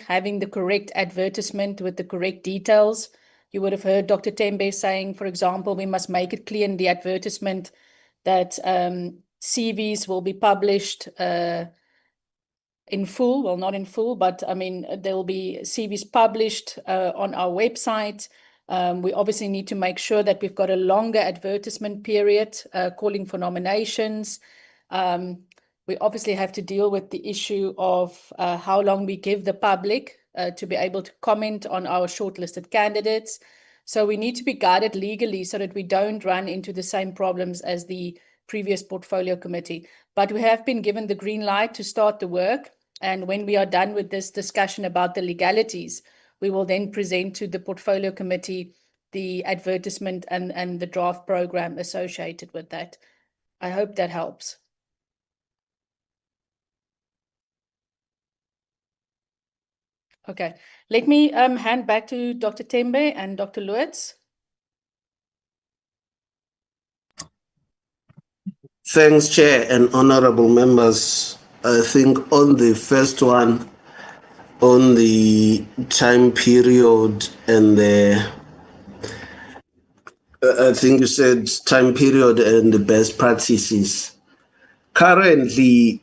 [SPEAKER 2] having the correct advertisement with the correct details. You would have heard Dr. Tembe saying, for example, we must make it clear in the advertisement that CVs will be published in full, well, not in full, but I mean, there will be CVs published on our website. We obviously need to make sure that we've got a longer advertisement period calling for nominations. We obviously have to deal with the issue of how long we give the public to be able to comment on our shortlisted candidates. So we need to be guided legally so that we don't run into the same problems as the previous portfolio committee. But we have been given the green light to start the work. And when we are done with this discussion about the legalities, we will then present to the portfolio committee the advertisement and the draft program associated with that. I hope that helps. Okay, let me hand back to Dr. Tembe and Dr. Lewis.
[SPEAKER 7] Thanks, Chair and honorable members. I think on the first one, on the time period and I think you said time period and the best practices. Currently,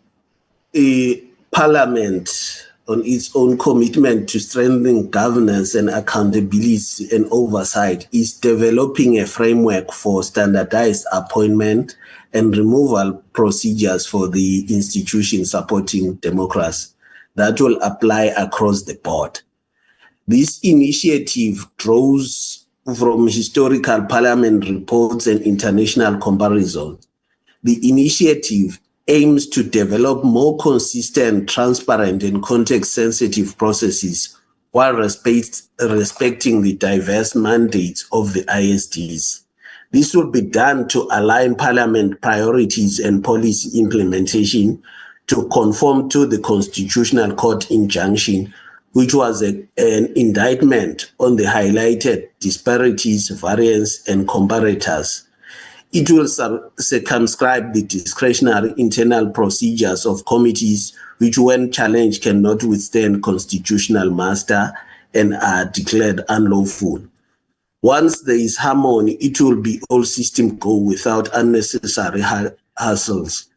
[SPEAKER 7] Parliament, on its own commitment to strengthening governance and accountability and oversight, is developing a framework for standardized appointment and removal procedures for the institutions supporting democracy that will apply across the board. This initiative draws from historical parliament reports and international comparisons. The initiative aims to develop more consistent, transparent, and context-sensitive processes while respecting the diverse mandates of the ISDs. This will be done to align Parliament priorities and policy implementation to conform to the Constitutional Court injunction, which was an indictment on the highlighted disparities, variance, and comparators. It will circumscribe the discretionary internal procedures of committees which, when challenged, cannot withstand constitutional muster and are declared unlawful. Once there is harmony, it will be all system go without unnecessary hassles.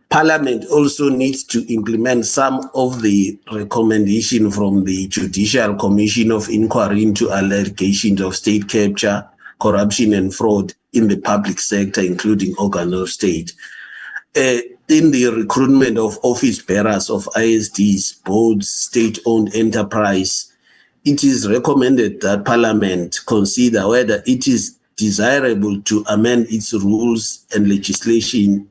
[SPEAKER 7] Parliament also needs to implement some of the recommendations from the Judicial Commission of Inquiry into allegations of state capture, corruption, and fraud in the public sector, including organ of state. In the recruitment of office bearers of ISDs, boards, state-owned enterprise, it is recommended that Parliament consider whether it is desirable to amend its rules and legislation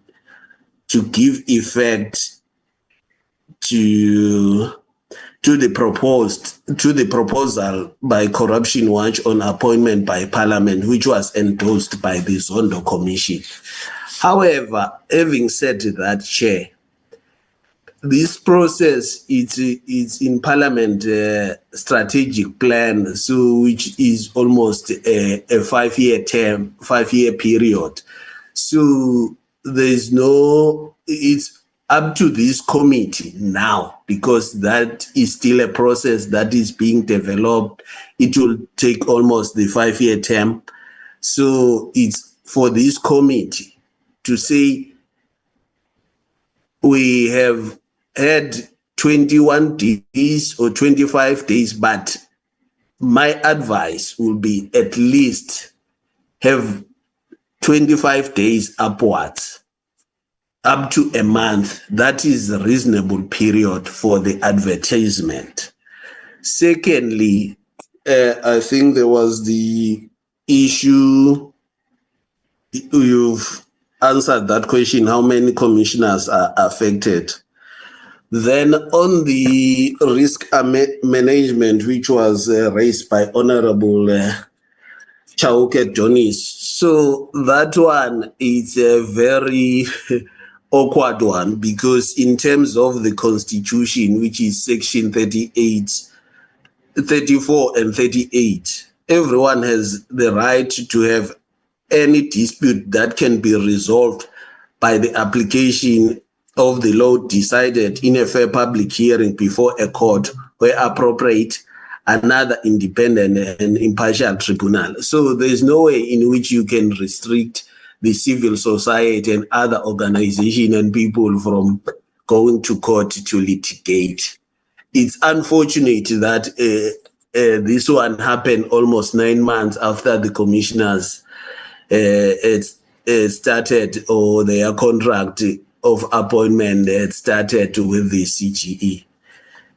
[SPEAKER 7] to give effect to the proposal by Corruption Watch on appointment by Parliament, which was endorsed by the Zondo Commission. However, having said that, Chair, this process is in Parliament strategic plan, so which is almost a 5-year term, 5-year period. So there's no, it's up to this committee now, because that is still a process that is being developed. It will take almost the 5-year term. So it's for this committee to say we have had 21 days or 25 days, but my advice will be at least have 25 days upwards, up to a month. That is a reasonable period for the advertisement. Secondly, I think there was the issue, you've answered that question, how many commissioners are affected. Then on the risk management, which was raised by Honorable Chauke Donis. So that one is a very awkward one, because in terms of the Constitution, which is section 38, 34 and 38, everyone has the right to have any dispute that can be resolved by the application of the law decided in a fair public hearing before a court where appropriate, another independent and impartial tribunal. So there's no way in which you can restrict the civil society and other organizations and people from going to court to litigate. It's unfortunate that this one happened almost 9 months after the commissioners started, or their contract of appointment had started with the CGE.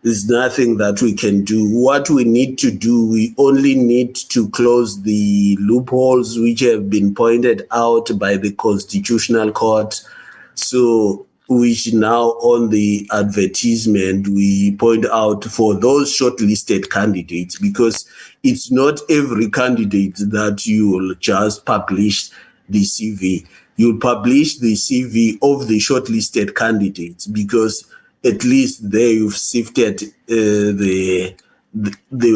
[SPEAKER 7] There's nothing that we can do. What we need to do, we only need to close the loopholes which have been pointed out by the Constitutional Court. So, which now on the advertisement, we point out for those shortlisted candidates, because it's not every candidate that you will just publish the CV. You'll publish the CV of the shortlisted candidates, because at least there you've sifted the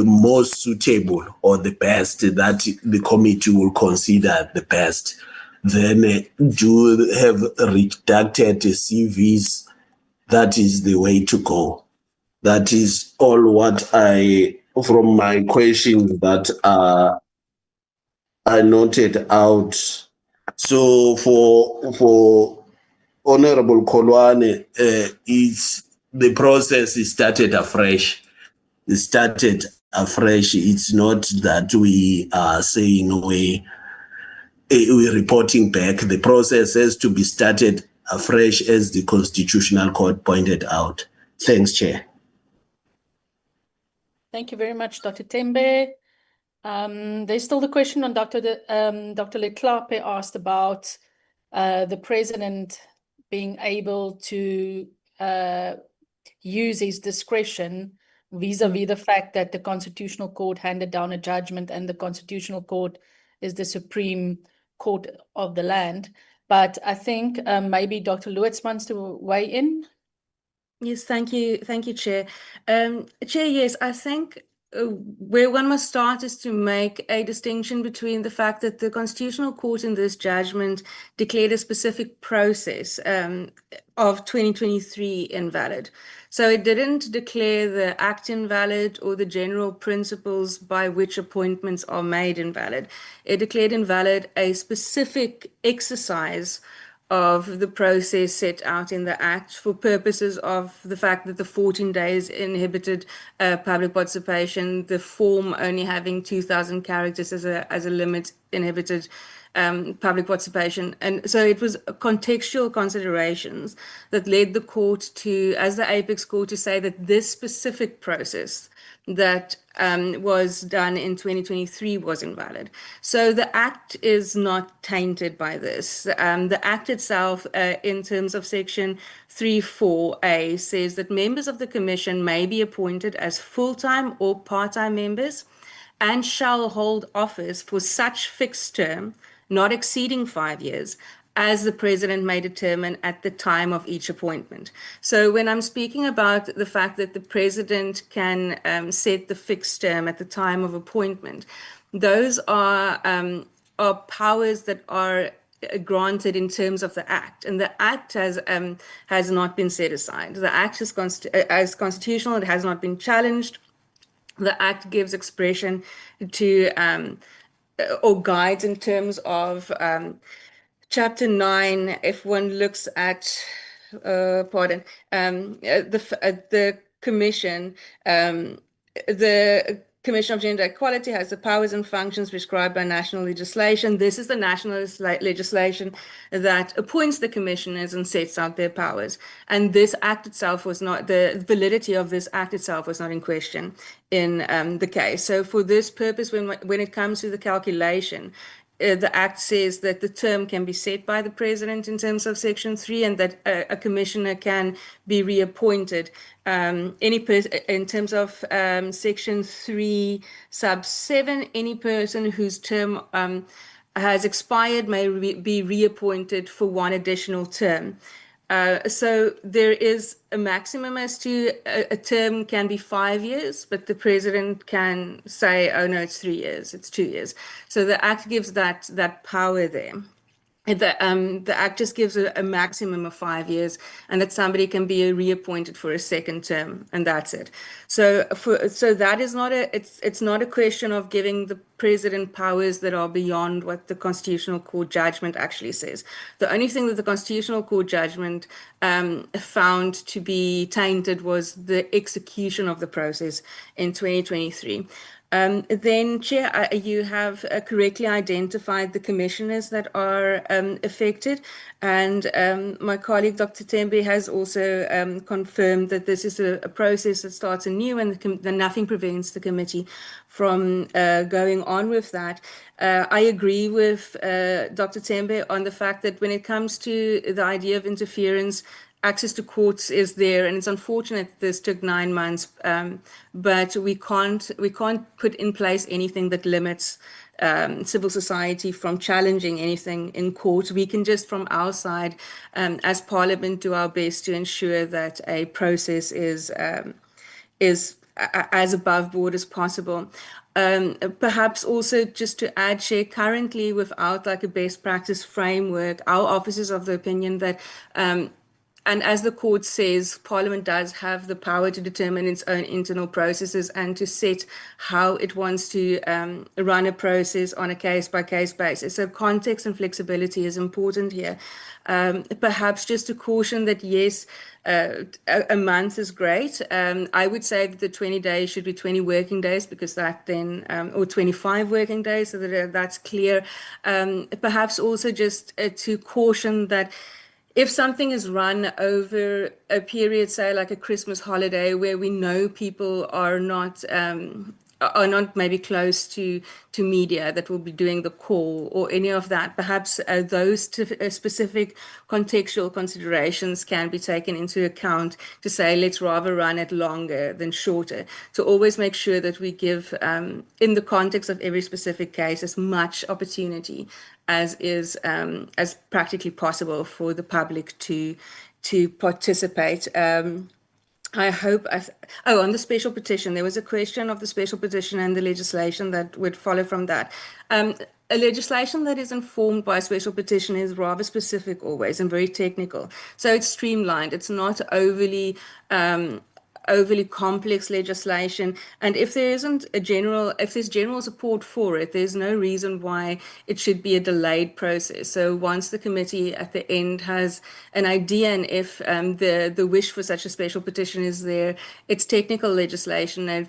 [SPEAKER 7] most suitable or the best that the committee will consider the best. Then do have redacted CVs. That is the way to go. That is all what from my questions that I noted out. So for Honorable Kolwane, the process is started afresh. It's not that we are saying we're reporting back. The process has to be started afresh, as the Constitutional Court pointed out. Thanks, Chair.
[SPEAKER 2] Thank you very much, Dr. Tembe. There's still the question on Dr. Leclerc asked about the president being able to use his discretion vis-a-vis the fact that the Constitutional Court handed down a judgment, and the Constitutional Court is the supreme court of the land. But I think maybe Dr. Lewis wants to weigh in.
[SPEAKER 6] Yes, thank you, Chair. Chair, yes, I think where one must start is to make a distinction between the fact that the Constitutional Court in this judgment declared a specific process of 2023 invalid. So it didn't declare the Act invalid or the general principles by which appointments are made invalid. It declared invalid a specific exercise of the process set out in the Act for purposes of the fact that the 14 days inhibited public participation, the form only having 2,000 characters as a limit inhibited public participation. And so it was contextual considerations that led the court to, as the apex court, to say that this specific process that was done in 2023 was invalid. So the Act is not tainted by this. The Act itself, in terms of Section 3(4)(a), says that members of the Commission may be appointed as full-time or part-time members and shall hold office for such fixed term, not exceeding 5 years, as the President may determine at the time of each appointment. So when I'm speaking about the fact that the President can set the fixed term at the time of appointment, those are powers that are granted in terms of the Act, and the Act has not been set aside. The Act is as constitutional; it has not been challenged. The Act gives expression to or guides in terms of Chapter 9, if one looks at, the Commission, the Commission of Gender Equality has the powers and functions prescribed by national legislation. This is the national legislation that appoints the commissioners and sets out their powers. And this Act itself was not, the validity of this Act itself was not in question in the case. So for this purpose, when it comes to the calculation, the Act says that the term can be set by the President in terms of Section 3, and that a commissioner can be reappointed. In terms of Section 3, sub 7, any person whose term has expired may be reappointed for one additional term. So there is a maximum as to a term can be 5 years, but the President can say, oh no, it's 3 years, it's 2 years. So the Act gives that power there. The Act just gives a maximum of 5 years, and that somebody can be reappointed for a second term, and that's it. So that is not it's not a question of giving the President powers that are beyond what the Constitutional Court judgment actually says. The only thing that the Constitutional Court judgment found to be tainted was the execution of the process in 2023. Then, Chair, you have correctly identified the commissioners that are affected, and my colleague, Dr. Tembe, has also confirmed that this is a process that starts anew, and nothing prevents the committee from going on with that. I agree with Dr. Tembe on the fact that when it comes to the idea of interference, access to courts is there, and it's unfortunate this took 9 months, but we can't put in place anything that limits civil society from challenging anything in court. We can just, from our side, as Parliament, do our best to ensure that a process is as above board as possible. Perhaps also just to add, Chair, currently without like a best practice framework, our office is of the opinion that and as the court says, Parliament does have the power to determine its own internal processes and to set how it wants to run a process on a case-by-case basis. So context and flexibility is important here. Perhaps just to caution that, yes, a month is great. I would say that the 20 days should be 20 working days, because that then, or 25 working days, so that that's clear. Perhaps also just to caution that if something is run over a period, say like a Christmas holiday, where we know people are not are not maybe close to media that will be doing the call or any of that. Perhaps those specific contextual considerations can be taken into account to say, let's rather run it longer than shorter, to always make sure that we give, in the context of every specific case, as much opportunity as is as practically possible for the public to participate. I hope, on the special petition, there was a question of the special petition and the legislation that would follow from that. A legislation that is informed by a special petition is rather specific always and very technical. So it's streamlined. It's not overly complex legislation, and if there's general support for it, there's no reason why it should be a delayed process. So once the committee at the end has an idea, and if the wish for such a special petition is there, it's technical legislation, and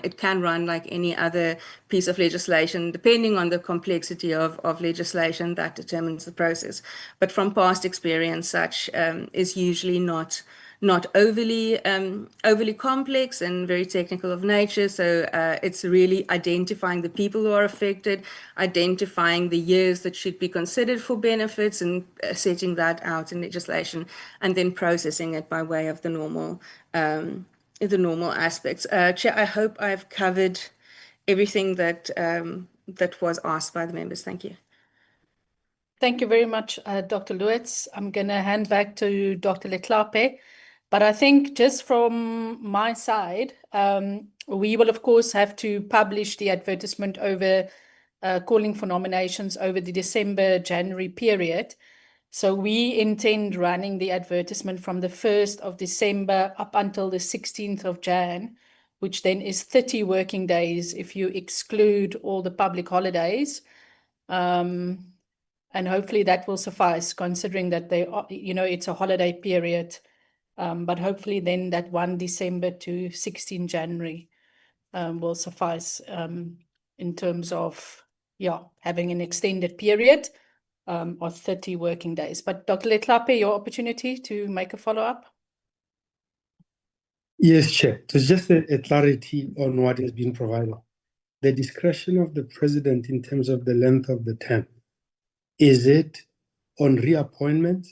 [SPEAKER 6] it can run like any other piece of legislation, depending on the complexity of legislation that determines the process. But from past experience, such is usually not overly complex and very technical of nature. So it's really identifying the people who are affected, identifying the years that should be considered for benefits, and setting that out in legislation, and then processing it by way of the normal aspects. Chair, I hope I've covered everything that was asked by the members. Thank you.
[SPEAKER 2] Thank you very much, Dr. Lewitz. I'm going to hand back to Dr. Leklape. But I think just from my side, we will, of course, have to publish the advertisement over calling for nominations over the December-January period. So we intend running the advertisement from the 1st of December up until the 16th of Jan, which then is 30 working days if you exclude all the public holidays. And hopefully that will suffice, considering that it's a holiday period. But hopefully then that 1 December to 16 January will suffice in terms of, having an extended period of 30 working days. But Dr. Leklape, your opportunity to make a follow-up.
[SPEAKER 8] Yes, Chair. So just a clarity on what has been provided. The discretion of the President in terms of the length of the term, is it on reappointment?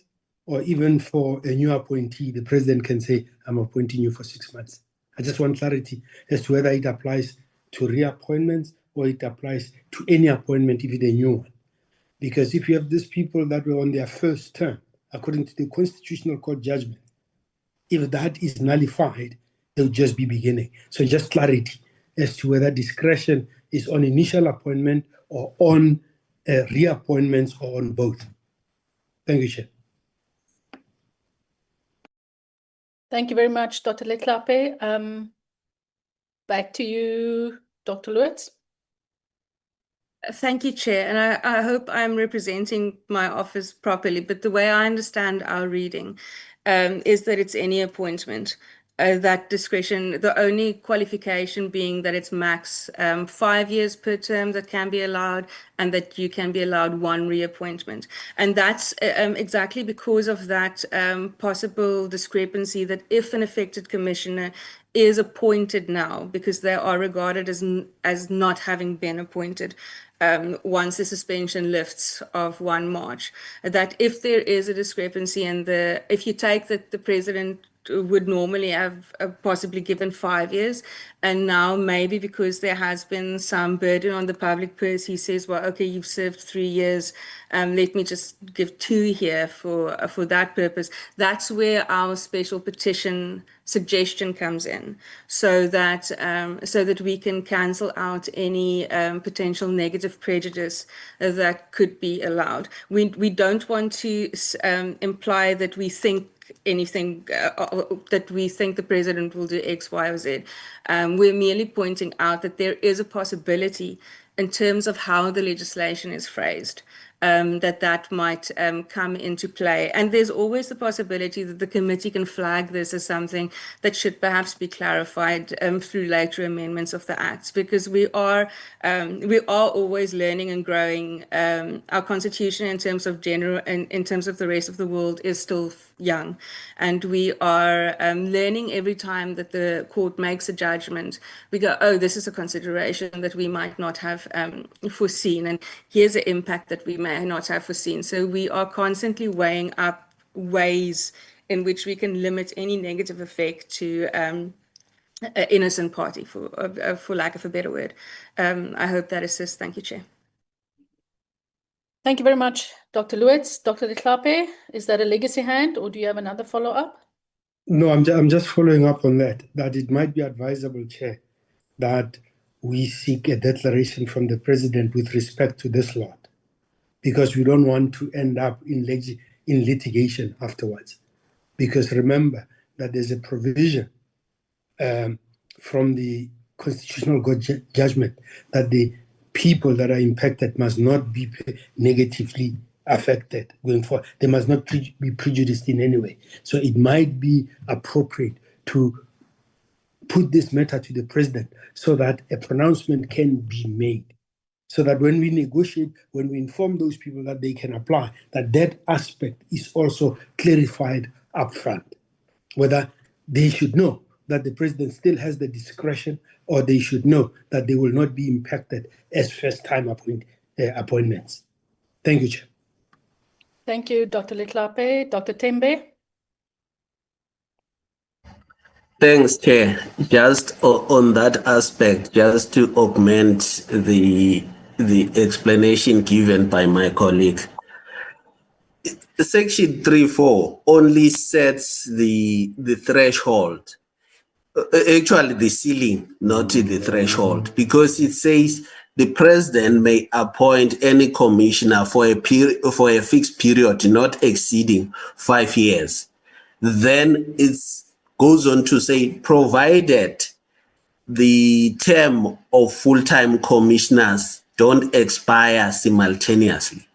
[SPEAKER 8] Or even for a new appointee, the President can say, I'm appointing you for 6 months. I just want clarity as to whether it applies to reappointments or it applies to any appointment if it's a new one. Because if you have these people that were on their first term, according to the Constitutional Court judgment, if that is nullified, they'll just be beginning. So just clarity as to whether discretion is on initial appointment or on reappointments or on both. Thank you, Chair.
[SPEAKER 2] Thank you very much, Dr. Leklape. Back to you, Dr. Lewitz.
[SPEAKER 6] Thank you, Chair. And I hope I'm representing my office properly, but the way I understand our reading is that it's any appointment. That discretion, the only qualification being that it's max 5 years per term that can be allowed, and that you can be allowed 1 reappointment. And that's exactly because of that possible discrepancy, that if an affected commissioner is appointed now, because they are regarded as not having been appointed once the suspension lifts of 1 March, that if there is a discrepancy, and if you take that the President would normally have possibly given 5 years, and now maybe because there has been some burden on the public purse, he says, well, okay, you've served 3 years, let me just give 2 here for that purpose. That's where our special petition suggestion comes in, so that we can cancel out any potential negative prejudice that could be allowed. We don't want to imply that we think anything that we think the President will do X, Y, or Z. We're merely pointing out that there is a possibility in terms of how the legislation is phrased, that might come into play. And there's always the possibility that the committee can flag this as something that should perhaps be clarified through later amendments of the Act, because we are always learning and growing. Our constitution, in terms of in terms of the rest of the world, is still young, and we are learning every time that the court makes a judgment. We go, oh, this is a consideration that we might not have foreseen, and here's an impact that we may not have foreseen. So we are constantly weighing up ways in which we can limit any negative effect to an innocent party, for lack of a better word. I hope that assists. Thank you, Chair.
[SPEAKER 2] Thank you very much, Dr. Lewis. Dr. de Klappe, is that a legacy hand, or do you have another follow-up?
[SPEAKER 8] No, I'm just following up on that it might be advisable, Chair, that we seek a declaration from the President with respect to this lot, because we don't want to end up in litigation afterwards. Because remember that there's a provision from the Constitutional Judgment that the people that are impacted must not be negatively affected going forward. They must not be prejudiced in any way. So it might be appropriate to put this matter to the President so that a pronouncement can be made. So that when we negotiate, when we inform those people that they can apply, that aspect is also clarified upfront. Whether they should know that the President still has the discretion, or they should know that they will not be impacted as first-time appointments. Thank you, Chair.
[SPEAKER 2] Thank you, Dr. Leklape. Dr. Tembe?
[SPEAKER 7] Thanks, Chair. Just on that aspect, just to augment the explanation given by my colleague. Section 3.4 only sets the threshold, actually the ceiling, not the threshold, because it says the President may appoint any commissioner for a fixed period not exceeding 5 years. Then it goes on to say, provided the term of full-time commissioners don't expire simultaneously.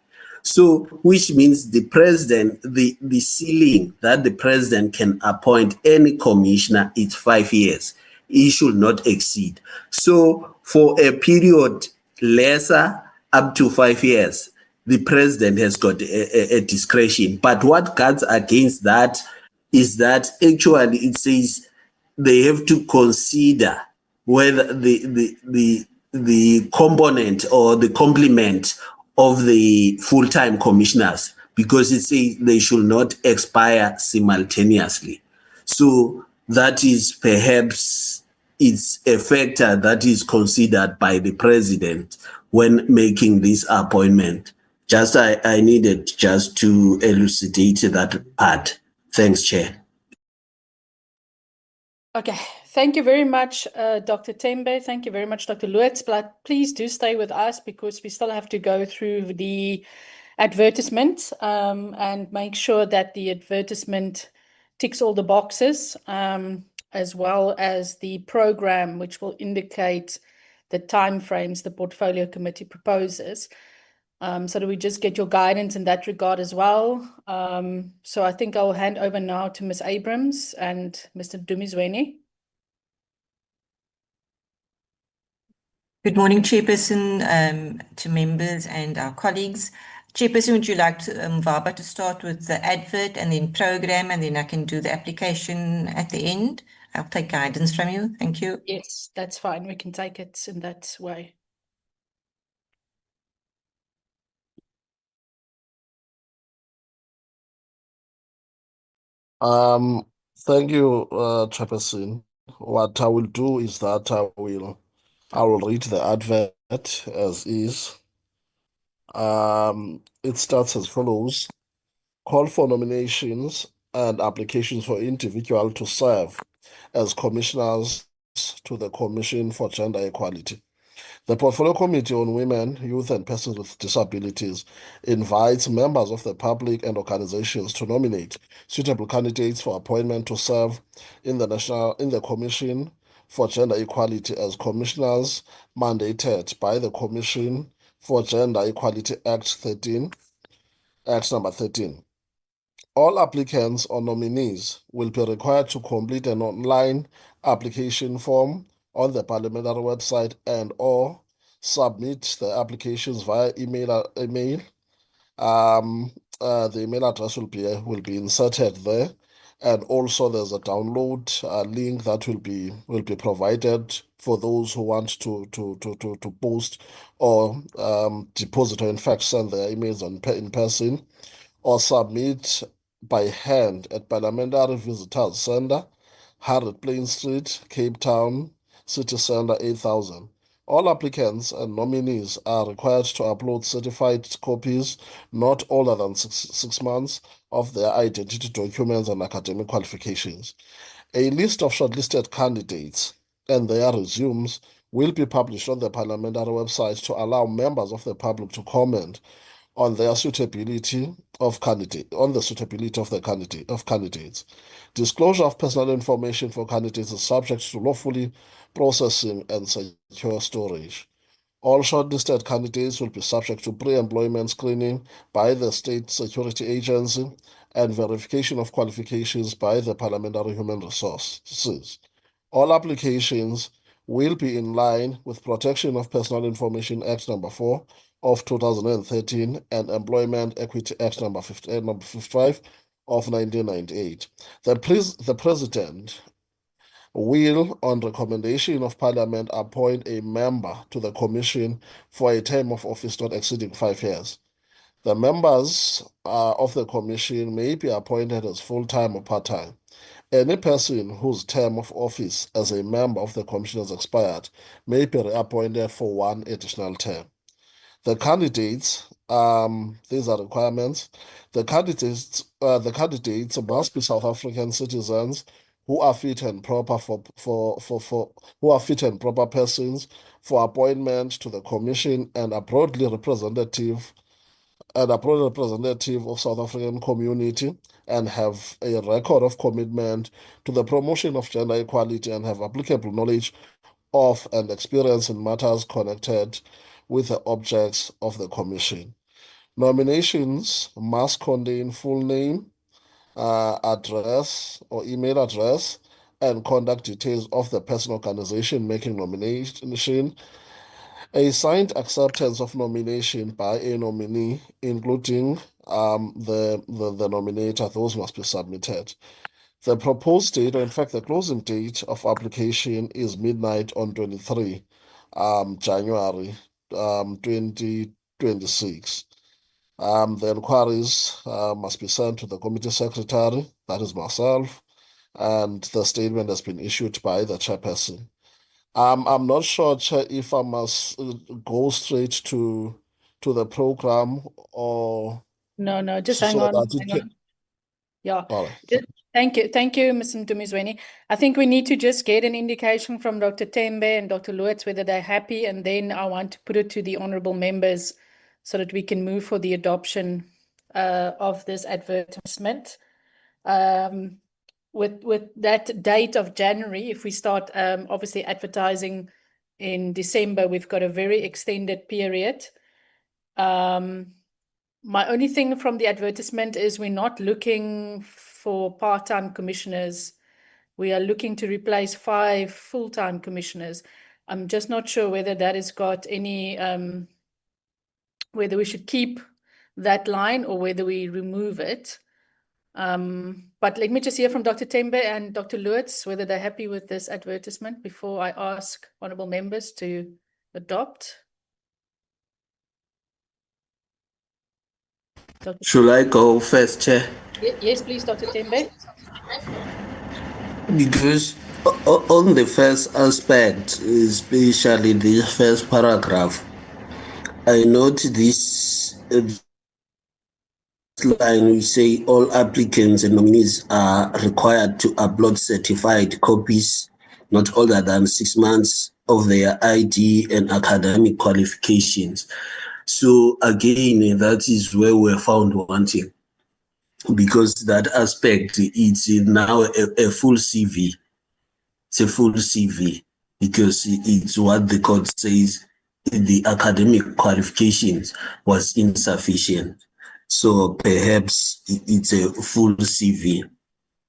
[SPEAKER 7] So, which means the President, the ceiling that the President can appoint any commissioner is 5 years. He should not exceed. So, for a period lesser up to 5 years, the President has got a discretion. But what guards against that is that actually it says they have to consider whether the component or the complement of the full-time commissioners, because it says they should not expire simultaneously. So that is perhaps it's a factor that is considered by the President when making this appointment. Just I needed just to elucidate that part. Thanks, Chair.
[SPEAKER 2] Okay, thank you very much, Dr. Tembe. Thank you very much, Dr. Lewis. But please do stay with us, because we still have to go through the advertisement and make sure that the advertisement ticks all the boxes, as well as the program, which will indicate the timeframes the Portfolio Committee proposes. So that we just get your guidance in that regard as well. So I think I'll hand over now to Ms. Abrams and Mr. Dumizweni.
[SPEAKER 10] Good morning, Chairperson, to members and our colleagues. Chairperson, would you like to, Vaba, to start with the advert and then program, and then I can do the application at the end? I'll take guidance from you. Thank you.
[SPEAKER 2] Yes, that's fine. We can take it in that way.
[SPEAKER 3] Thank you, Chairperson. What I will do is that I will read the advert as is. It starts as follows. Call for nominations and applications for individuals to serve as commissioners to the Commission for Gender Equality. The Portfolio Committee on Women, Youth and Persons with Disabilities invites members of the public and organizations to nominate suitable candidates for appointment to serve in the Commission for Gender Equality as commissioners mandated by the Commission for Gender Equality Act number 13. All applicants or nominees will be required to complete an online application form on the parliamentary website and or submit the applications via email. The email address will be inserted there, and also there's a download link that will be provided for those who want to post or deposit or in fact send their emails in person or submit by hand at Parliamentary Visitors Centre, 100 Plain Street, Cape Town, City Centre 8000. All applicants and nominees are required to upload certified copies not older than 6 months of their identity documents and academic qualifications. A list of shortlisted candidates and their resumes will be published on the parliamentary website to allow members of the public to comment on their suitability of candidates. Disclosure of personal information for candidates is subject to lawfully processing and secure storage. All shortlisted candidates will be subject to pre-employment screening by the State Security Agency and verification of qualifications by the Parliamentary Human Resources. All applications will be in line with Protection of Personal Information Act number 4 of 2013 and Employment Equity Act number 55 of 1998. The President will, on recommendation of Parliament, appoint a member to the Commission for a term of office not exceeding 5 years. The members of the Commission may be appointed as full-time or part-time. Any person whose term of office as a member of the Commission has expired may be reappointed for one additional term. The candidates, these are requirements. The candidates must be South African citizens who are fit and proper persons for appointment to the Commission and a broadly representative of South African community and have a record of commitment to the promotion of gender equality and have applicable knowledge of and experience in matters connected with the objects of the Commission. Nominations must contain full name, address or email address, and contact details of the person organization making nomination, a signed acceptance of nomination by a nominee, including the nominator. Those must be submitted. The proposed date, or in fact the closing date of application, is midnight on 23 January 2026. The inquiries must be sent to the committee secretary, that is myself, and the statement has been issued by the chairperson. I'm not sure, Chair, if I must go straight to the program or
[SPEAKER 2] No, just
[SPEAKER 3] so
[SPEAKER 2] hang on.
[SPEAKER 3] that it
[SPEAKER 2] Hang
[SPEAKER 3] can.
[SPEAKER 2] on. Yeah.
[SPEAKER 3] All right.
[SPEAKER 2] Thank you, Mr. Ntumizweni. I think we need to just get an indication from Dr. Tembe and Dr. Lewis whether they're happy, and then I want to put it to the honourable members so that we can move for the adoption of this advertisement. With that date of January, if we start obviously advertising in December, we've got a very extended period. My only thing from the advertisement is we're not looking for part-time commissioners. We are looking to replace 5 full-time commissioners. I'm just not sure whether that has got any, whether we should keep that line or whether we remove it. But let me just hear from Dr. Tembe and Dr. Lewis whether they're happy with this advertisement before I ask honourable members to adopt.
[SPEAKER 7] Should I go first, Chair?
[SPEAKER 2] Yes, please, Dr. Tembe.
[SPEAKER 7] Because on the first aspect, especially the first paragraph, I note this line we say all applicants and nominees are required to upload certified copies not older than 6 months of their ID and academic qualifications. So again, that is where we're found wanting, because that aspect, it's now a full CV. It's a full CV because it's what the court says the academic qualifications was insufficient. So perhaps it's a full CV,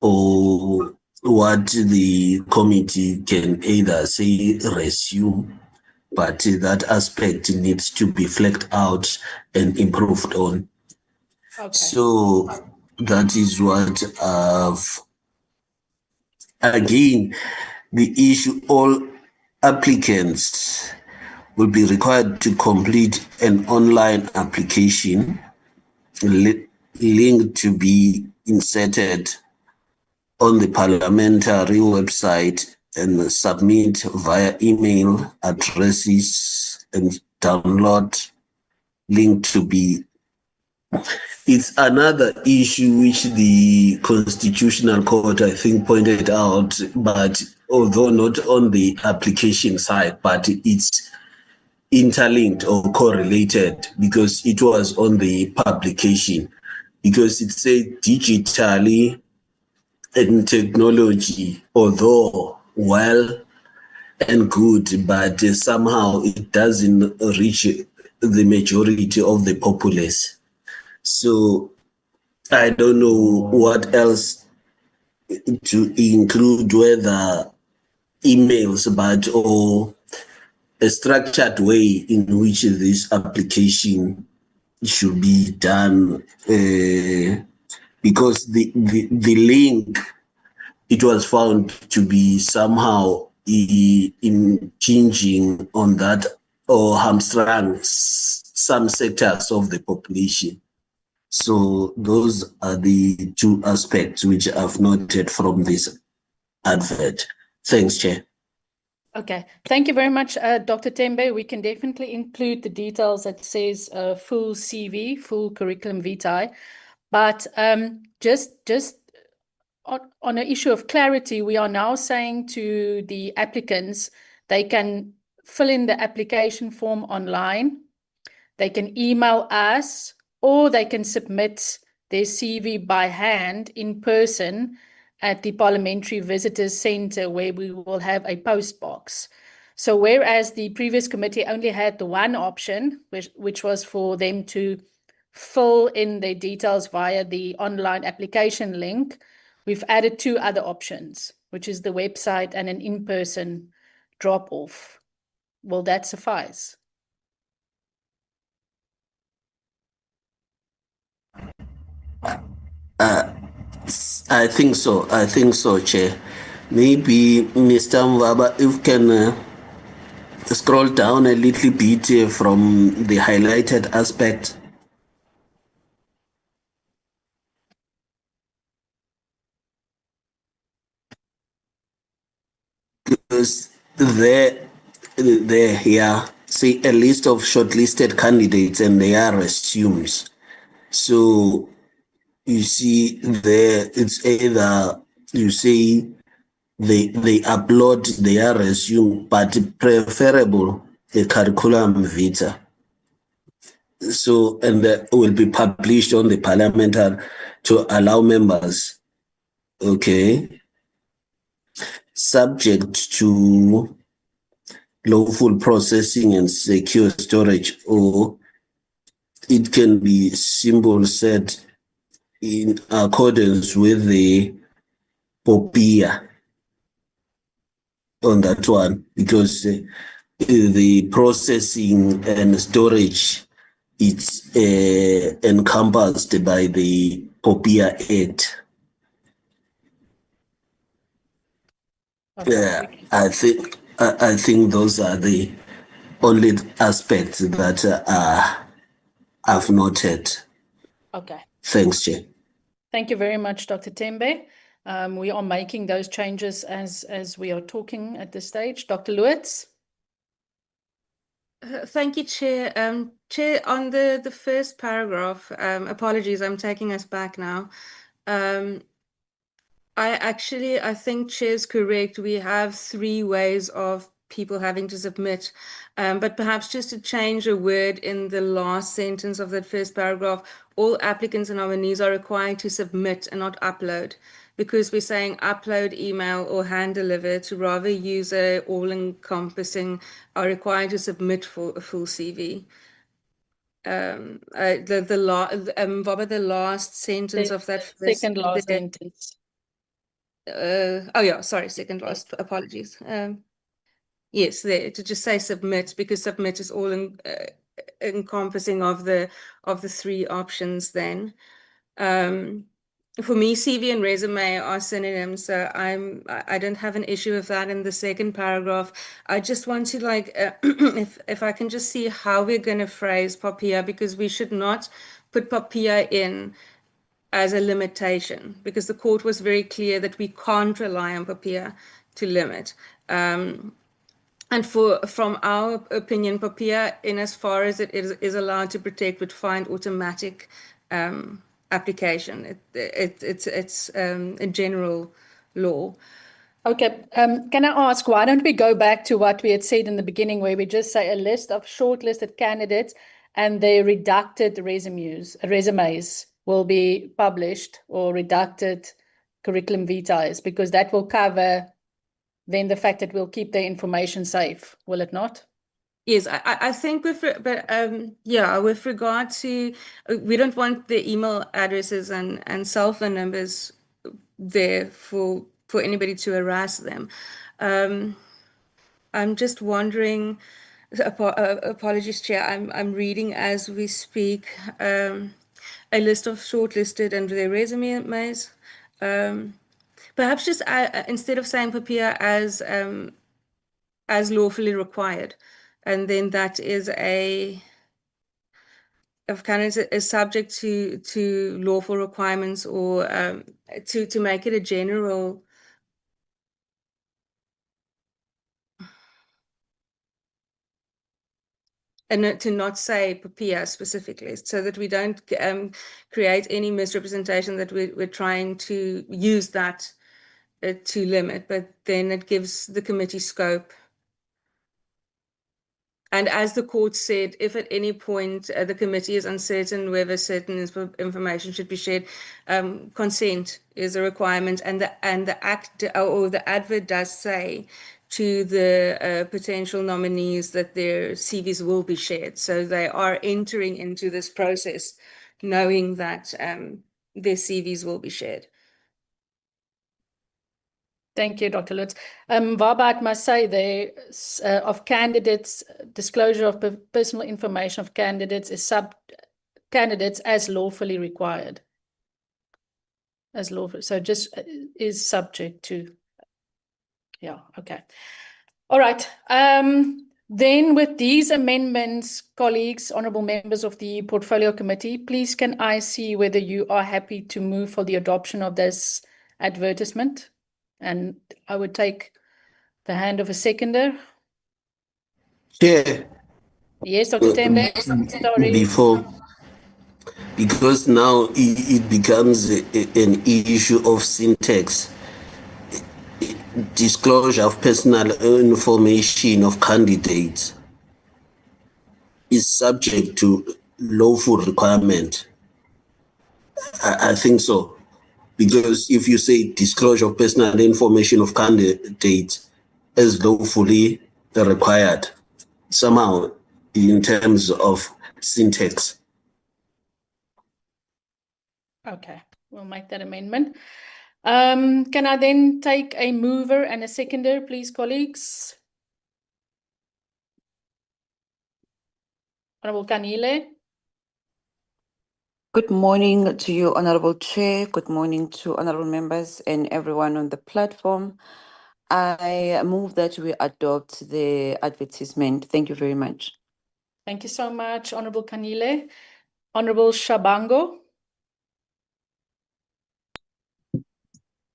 [SPEAKER 7] or what the committee can either say resume, but that aspect needs to be fleshed out and improved on.
[SPEAKER 2] Okay.
[SPEAKER 7] So that is what again, the issue, all applicants will be required to complete an online application link to be inserted on the parliamentary website and submit via email addresses and download link to be. It's another issue which the Constitutional Court, I think, pointed out, but although not on the application side, but it's interlinked or correlated because it was on the publication, because it said digitally and technology, although well and good, but somehow it doesn't reach the majority of the populace. So I don't know what else to include, whether emails, but or a structured way in which this application should be done, because the link, it was found to be somehow impinging on that or hamstrung some sectors of the population. So those are the two aspects which I've noted from this advert. Thanks, Chair.
[SPEAKER 2] Okay, thank you very much, Dr. Tembe. We can definitely include the details that says full CV, full curriculum vitae. But just on an issue of clarity, we are now saying to the applicants, they can fill in the application form online, they can email us, or they can submit their CV by hand in person at the Parliamentary Visitors Centre, where we will have a post box. So whereas the previous committee only had the one option, which was for them to fill in their details via the online application link, we've added two other options, which is the website and an in-person drop-off. Will that suffice?
[SPEAKER 7] I think so. I think so, Chair. Maybe Mr. Mvaba, if you can scroll down a little bit from the highlighted aspect. Because there, yeah, say a list of shortlisted candidates and their resumes. So you see there, it's either you say they upload their resume, but preferable the curriculum vitae. So, and that will be published on the parliamentary to allow members, okay, subject to lawful processing and secure storage, or it can be symbol set in accordance with the POPIA on that one, because the processing and storage, it's encompassed by the POPIA Act.
[SPEAKER 2] Okay.
[SPEAKER 7] I think those are the only aspects that I've noted.
[SPEAKER 2] Okay.
[SPEAKER 7] Thanks, Chair.
[SPEAKER 2] Thank you very much, Dr. Tembe. We are making those changes as we are talking at this stage. Dr. Lewitz?
[SPEAKER 6] Thank you, Chair. Chair, on the first paragraph, apologies, I'm taking us back now. I think Chair's correct. We have 3 ways of people having to submit, but perhaps just to change a word in the last sentence of that first paragraph, all applicants and nominees are required to submit and not upload, because we're saying upload, email, or hand deliver to rather use a all-encompassing are required to submit for a full CV. The last sentence of that first,
[SPEAKER 2] Second last sentence.
[SPEAKER 6] second last, apologies. Yes, there, to just say submit, because submit is all encompassing of the three options then. For me, CV and resume are synonyms, so I don't have an issue with that in the second paragraph. I just want to if I can just see how we're going to phrase POPIA, because we should not put POPIA in as a limitation, because the court was very clear that we can't rely on POPIA to limit. And from our opinion, POPIA, in as far as it is allowed to protect, would find automatic application. It's a general law.
[SPEAKER 2] Okay, can I ask, why don't we go back to what we had said in the beginning, where we just say a list of shortlisted candidates and their redacted resumes will be published, or redacted curriculum vitae, because that will cover then the fact that we'll keep their information safe, will it not?
[SPEAKER 6] Yes, I think with regard to, we don't want the email addresses and cell phone numbers there for anybody to harass them. I'm just wondering, apologies, Chair, I'm reading as we speak, a list of shortlisted and their resumes. Perhaps just instead of saying POPIA as lawfully required, and then that is of candidates is subject to lawful requirements, or to make it a general. And to not say POPIA specifically, so that we don't create any misrepresentation that we're trying to use that to limit, but then it gives the committee scope. And as the court said, if at any point the committee is uncertain whether certain information should be shared, consent is a requirement, and the act or the advert does say to the potential nominees that their CVs will be shared. So they are entering into this process knowing that their CVs will be shared.
[SPEAKER 2] Thank you, Dr. Lutz. Wabat must say there, of candidates, disclosure of personal information of candidates is candidates as lawfully required. As lawful, so just is subject to, yeah, okay. All right. Then with these amendments, colleagues, honourable members of the Portfolio Committee, please can I see whether you are happy to move for the adoption of this advertisement? And I would take the hand of a seconder.
[SPEAKER 7] Chair,
[SPEAKER 2] Yes, Dr. Tembe. Sorry.
[SPEAKER 7] because now it becomes an issue of syntax. Disclosure of personal information of candidates is subject to lawful requirement. I think so. Because if you say disclosure of personal information of candidates as lawfully required, somehow in terms of syntax.
[SPEAKER 2] Okay, we'll make that amendment. Can I then take a mover and a seconder, please, colleagues? Honourable Kanile.
[SPEAKER 11] Good morning to you, Honourable Chair. Good morning to honourable members and everyone on the platform. I move that we adopt the advertisement. Thank you very much.
[SPEAKER 2] Thank you so much, Honourable Kanile. Honourable Shabango.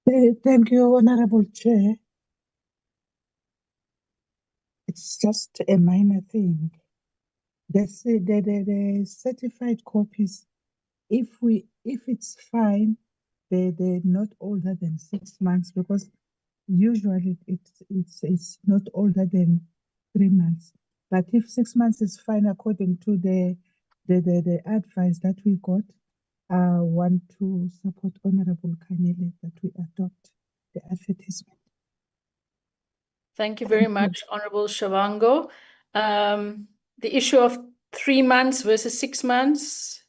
[SPEAKER 4] Thank you, Honourable Chair. It's just a minor thing. The certified copies, if it's fine, they're not older than 6 months, because usually it's not older than 3 months. But if 6 months is fine according to the advice that we got, want to support Honorable Kanele that we adopt the advertisement.
[SPEAKER 2] Thank you very much, Honorable Shavango. The issue of 3 months versus 6 months,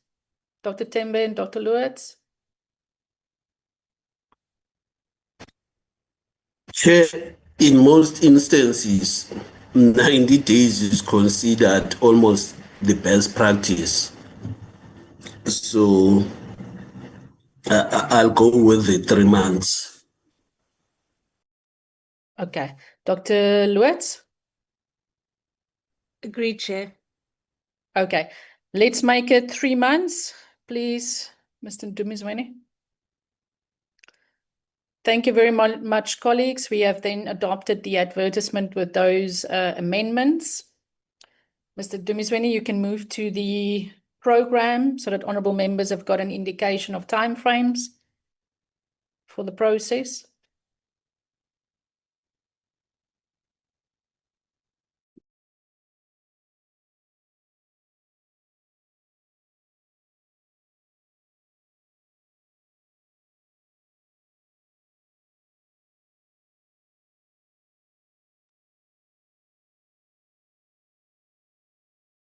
[SPEAKER 2] Dr. Tembe and Dr. Lewis.
[SPEAKER 7] Chair, in most instances, 90 days is considered almost the best practice. So I'll go with the 3 months.
[SPEAKER 2] Okay. Dr. Lewis?
[SPEAKER 6] Agreed, Chair.
[SPEAKER 2] Okay. Let's make it 3 months, please, Mr. Dumizweni. Thank you very much, colleagues. We have then adopted the advertisement with those amendments. Mr. Dumizweni, you can move to the program so that honourable members have got an indication of timeframes for the process.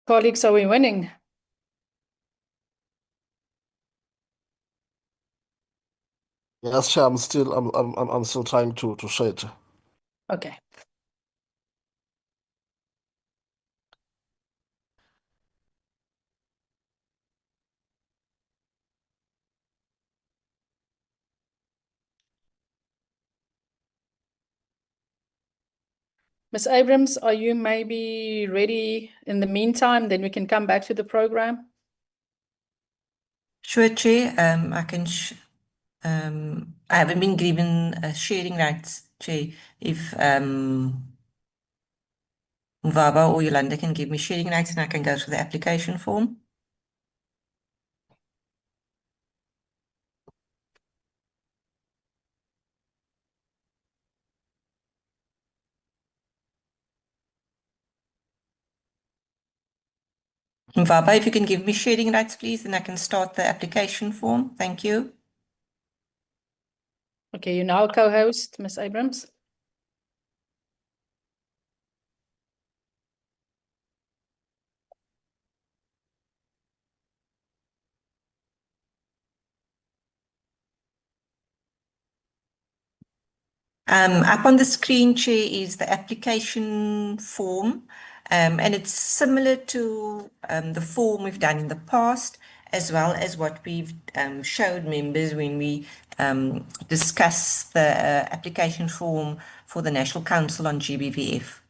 [SPEAKER 2] Colleagues, are we winning?
[SPEAKER 3] Yes, Chair, I'm still trying to share it.
[SPEAKER 2] Okay. Ms. Abrams, are you maybe ready in the meantime? Then we can come back to the program.
[SPEAKER 10] Sure, Chair. I haven't been given sharing rights, Chair. If Mvaba or Yolanda can give me sharing rights, and I can go through the application form. Mvaba, if you can give me sharing rights, please, then I can start the application form. Thank you.
[SPEAKER 2] Okay, you now co-host, Ms. Abrams.
[SPEAKER 10] Up on the screen, Chair, is the application form, and it's similar to the form we've done in the past, as well as what we've showed members when we discuss the application form for the National Council on GBVF.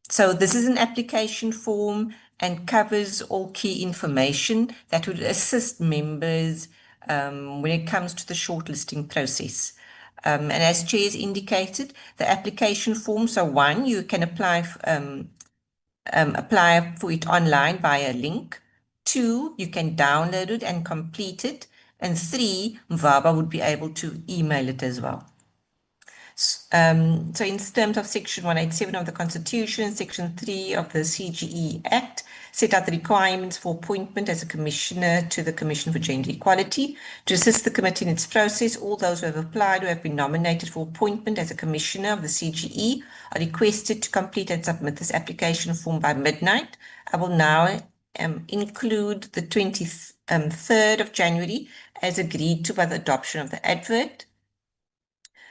[SPEAKER 10] So this is an application form and covers all key information that would assist members when it comes to the shortlisting process. And as Chair has indicated, the application form, so one, you can apply for it online via a link. 2, you can download it and complete it. And 3, Mvaba would be able to email it as well. So in terms of Section 187 of the Constitution, Section 3 of the CGE Act, set out the requirements for appointment as a commissioner to the Commission for Gender Equality. To assist the committee in its process, all those who have applied or have been nominated for appointment as a commissioner of the CGE are requested to complete and submit this application form by midnight. I will now include the 23rd of January as agreed to by the adoption of the advert.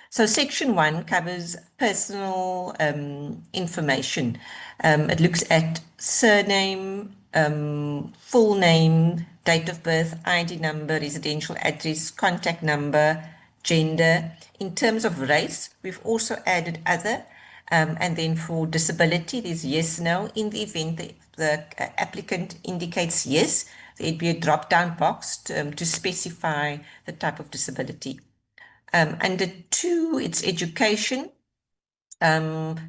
[SPEAKER 10] So Section 1 covers personal information. It looks at surname, full name, date of birth, ID number, residential address, contact number, gender. In terms of race, we've also added other. And then for disability, there's yes, no. In the event the applicant indicates yes, there'd be a drop-down box to specify the type of disability. Under 2, it's education.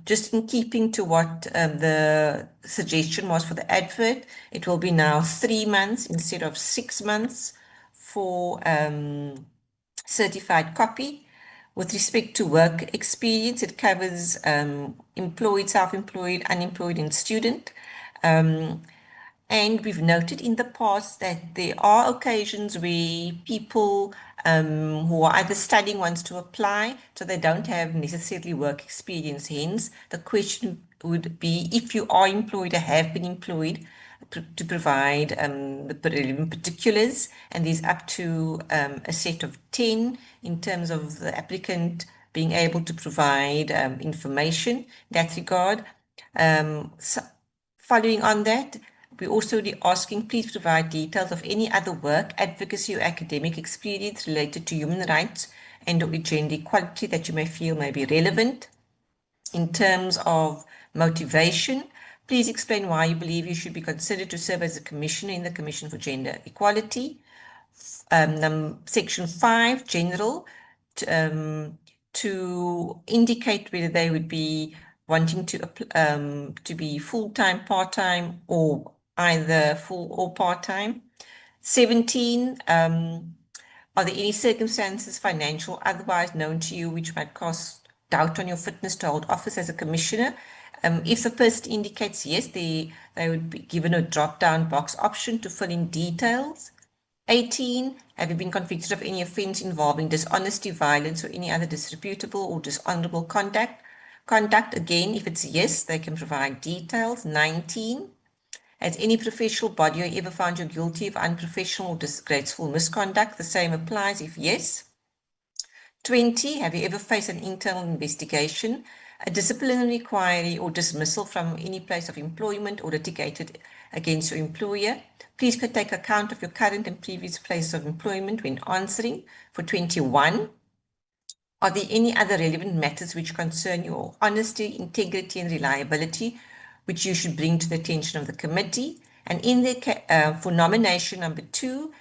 [SPEAKER 10] Just in keeping to what the suggestion was for the advert, it will be now 3 months instead of 6 months for certified copy. With respect to work experience, it covers employed, self-employed, unemployed, and student. And And we've noted in the past that there are occasions where people who are either studying wants to apply, so they don't have necessarily work experience. Hence, the question would be, if you are employed or have been employed, to provide the relevant particulars, and there's up to a set of 10 in terms of the applicant being able to provide information in that regard. So following on that, we're also asking, please provide details of any other work, advocacy or academic experience related to human rights and or gender equality that you may feel may be relevant. In terms of motivation, please explain why you believe you should be considered to serve as a commissioner in the Commission for Gender Equality. Section 5, general, to indicate whether they would be wanting to be full-time, part-time, or either full or part-time. 17, are there any circumstances, financial, otherwise known to you, which might cast doubt on your fitness to hold office as a commissioner? If the person indicates yes, they would be given a drop-down box option to fill in details. 18, have you been convicted of any offence involving dishonesty, violence, or any other disreputable or dishonourable conduct? Again, if it's yes, they can provide details. 19, has any professional body ever found you guilty of unprofessional or disgraceful misconduct? The same applies if yes. 20, have you ever faced an internal investigation, a disciplinary inquiry or dismissal from any place of employment or litigated against your employer? Please take account of your current and previous place of employment when answering. For 21, are there any other relevant matters which concern your honesty, integrity and reliability, which you should bring to the attention of the committee? And in the for nomination number 2,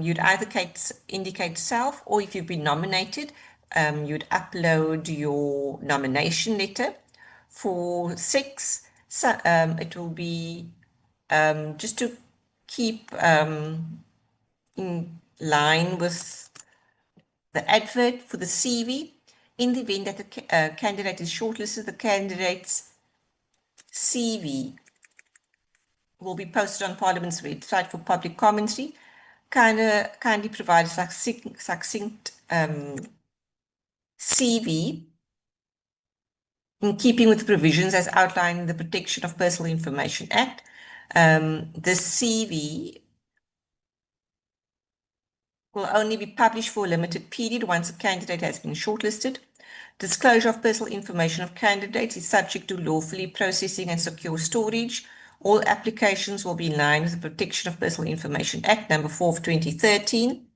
[SPEAKER 10] you'd either indicate self, or if you've been nominated, you'd upload your nomination letter. For 6, it will be just to keep in line with the advert for the CV. In the event that the candidate is shortlisted, the candidate's CV will be posted on Parliament's website for public commentary. Kindly provide a succinct CV in keeping with the provisions as outlined in the Protection of Personal Information Act. The CV will only be published for a limited period once a candidate has been shortlisted. Disclosure of personal information of candidates is subject to lawfully processing and secure storage. All applications will be in line with the Protection of Personal Information Act number 4 of 2013,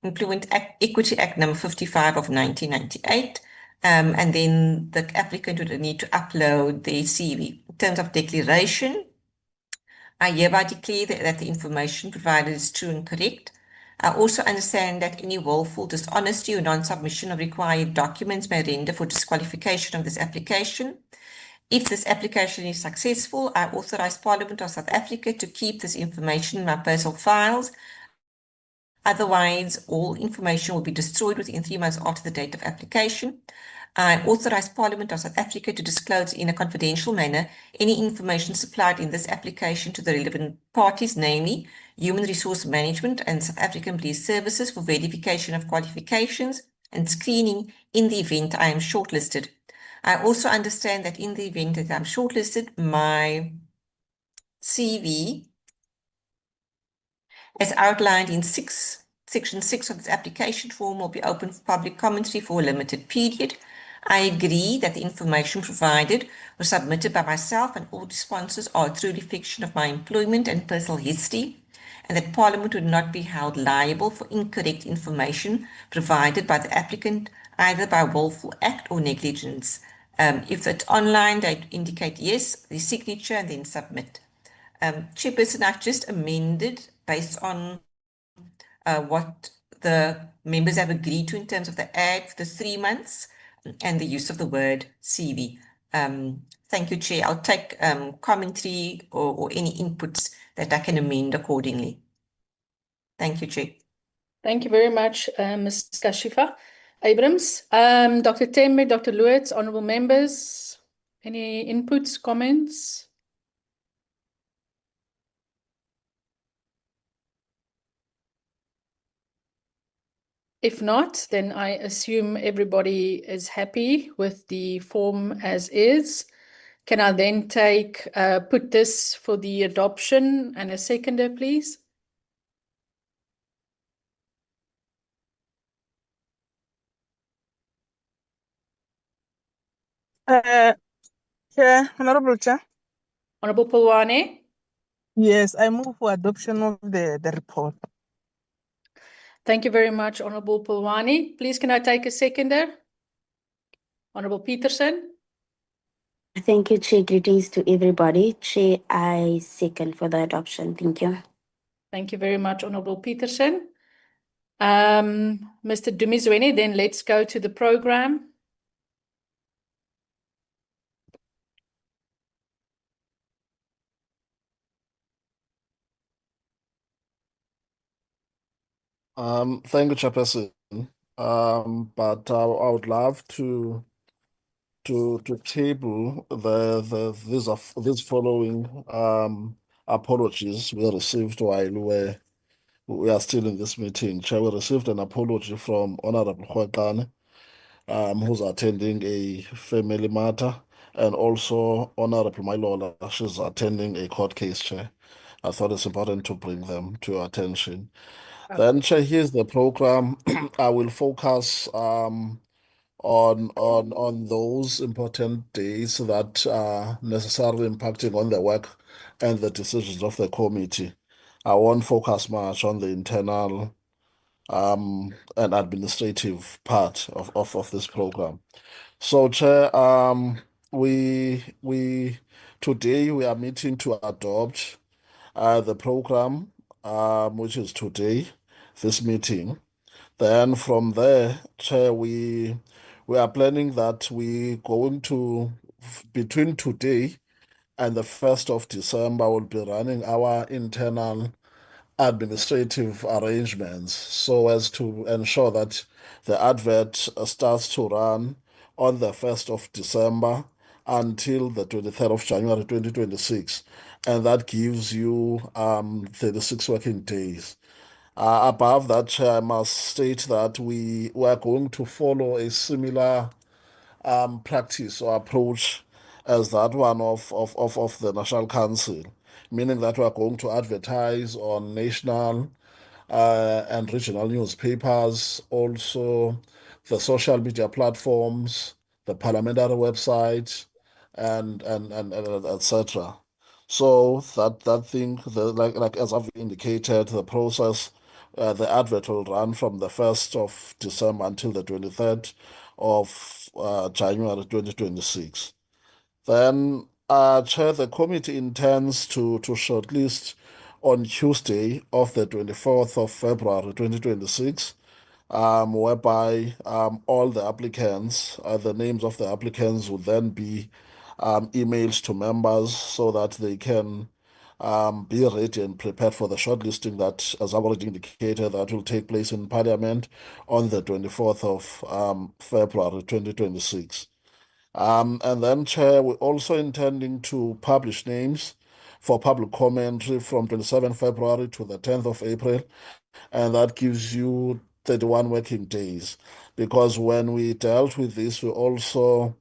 [SPEAKER 10] Employment Equity Act number 55 of 1998. And then the applicant would need to upload their CV. In terms of declaration, I hereby declare that the information provided is true and correct. I also understand that any willful dishonesty or non-submission of required documents may render for disqualification of this application. If this application is successful, I authorize Parliament of South Africa to keep this information in my personal files. Otherwise, all information will be destroyed within 3 months after the date of application. I authorize Parliament of South Africa to disclose in a confidential manner any information supplied in this application to the relevant parties, namely Human Resource Management and South African Police Services, for verification of qualifications and screening in the event I am shortlisted. I also understand that in the event that I'm shortlisted, my CV, as outlined in Section 6 of this application form, will be open for public commentary for a limited period. I agree that the information provided was submitted by myself and all responses are a true reflection of my employment and personal history, and that Parliament would not be held liable for incorrect information provided by the applicant, either by willful act or negligence. If it's online, they indicate yes, the signature, and then submit. Chairperson, I've just amended based on what the members have agreed to in terms of the ad for the 3 months and the use of the word CV. Thank you, Chair. I'll take commentary or any inputs that I can amend accordingly. Thank you, Chair.
[SPEAKER 2] Thank you very much, Ms. Kashifa Abrams. Dr. Tembe, Dr. Lewis, honourable members, any inputs, comments? If not, then I assume everybody is happy with the form as is. Can I then put this for the adoption and a seconder, please?
[SPEAKER 5] Chair, Honorable Chair.
[SPEAKER 2] Honorable Pulwane?
[SPEAKER 5] Yes, I move for adoption of the report.
[SPEAKER 2] Thank you very much, Honorable Pulwane. Please, can I take a seconder? Honorable Peterson?
[SPEAKER 12] Thank you, Chair. Greetings to everybody. Chair, I second for the adoption. Thank you.
[SPEAKER 2] Thank you very much, Honorable Peterson. Mr. Dumizweni, then let's go to the program.
[SPEAKER 3] Thank you, Chairperson. But I would love to table these following apologies we received while we are still in this meeting. Chair, we received an apology from Honorable Khwekane, who's attending a family matter, and also Honorable Mailola, she's attending a court case, Chair. I thought it's important to bring them to your attention. Then, Chair, here's the program. I will focus on those important days that are necessarily impacting on the work and the decisions of the committee. I won't focus much on the internal and administrative part of this program. So, Chair, we today we are meeting to adopt the program, which is today, this meeting. Then from there, Chair, we are planning that we going to between today and the 1st of December, we'll be running our internal administrative arrangements so as to ensure that the advert starts to run on the 1st of December until the 23rd of January 2026. And that gives you 36 working days. Above that, Chair, I must state that we are going to follow a similar practice or approach as that one of the National Council, meaning that we are going to advertise on national and regional newspapers, also the social media platforms, the parliamentary website, and etc. So that thing, like as I've indicated, the process, the advert will run from the 1st of December until the 23rd of January 2026. Then, Chair, the committee intends to shortlist on Tuesday of the 24th of February 2026, whereby all the applicants, the names of the applicants will then be emailed to members so that they can be ready and prepared for the shortlisting that, as I've already indicated, that will take place in Parliament on the 24th of February 2026. And then, Chair, we're also intending to publish names for public commentary from 27 February to the 10th of April, and that gives you 31 working days. Because when we dealt with this, we also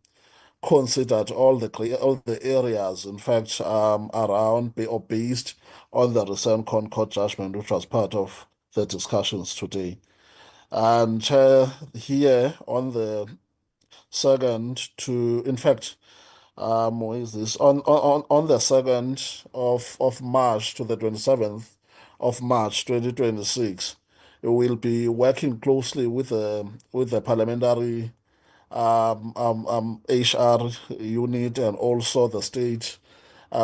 [SPEAKER 3] considered all the areas, in fact, around or based on the recent Concord judgment, which was part of the discussions today. And Chair, here on the second to, in fact, what is this? On the 2nd of March to the 27th of March 2026, we will be working closely with the parliamentary HR unit and also the state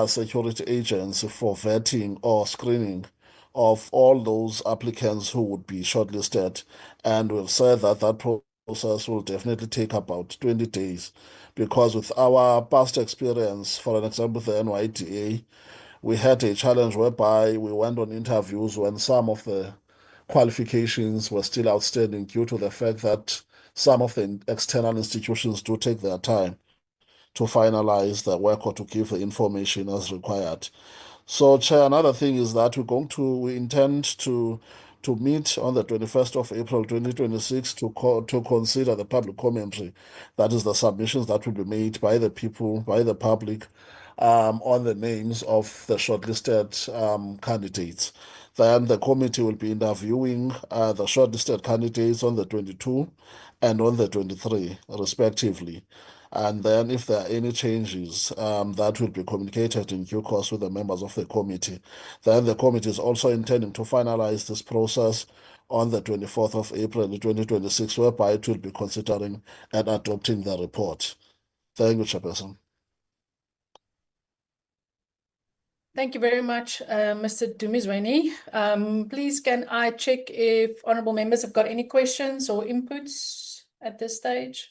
[SPEAKER 3] security agency for vetting or screening of all those applicants who would be shortlisted. And we've said that that process will definitely take about 20 days because with our past experience, for an example, the NYDA, we had a challenge whereby we went on interviews when some of the qualifications were still outstanding due to the fact that some of the external institutions do take their time to finalize the work or to give the information as required. So, Chair, another thing is that we intend to to meet on the 21st of April 2026 to consider the public commentary, that is the submissions that will be made by the people, by the public, on the names of the shortlisted candidates. Then the committee will be interviewing the shortlisted candidates on the 22 and on the 23, respectively. And then if there are any changes, that will be communicated in due course with the members of the committee. Then the committee is also intending to finalize this process on the 24th of April 2026, whereby it will be considering and adopting the report. Thank you, Chairperson.
[SPEAKER 2] Thank you very much, Mr. Dumizweni. Please, can I check if honourable members have got any questions or inputs at this stage?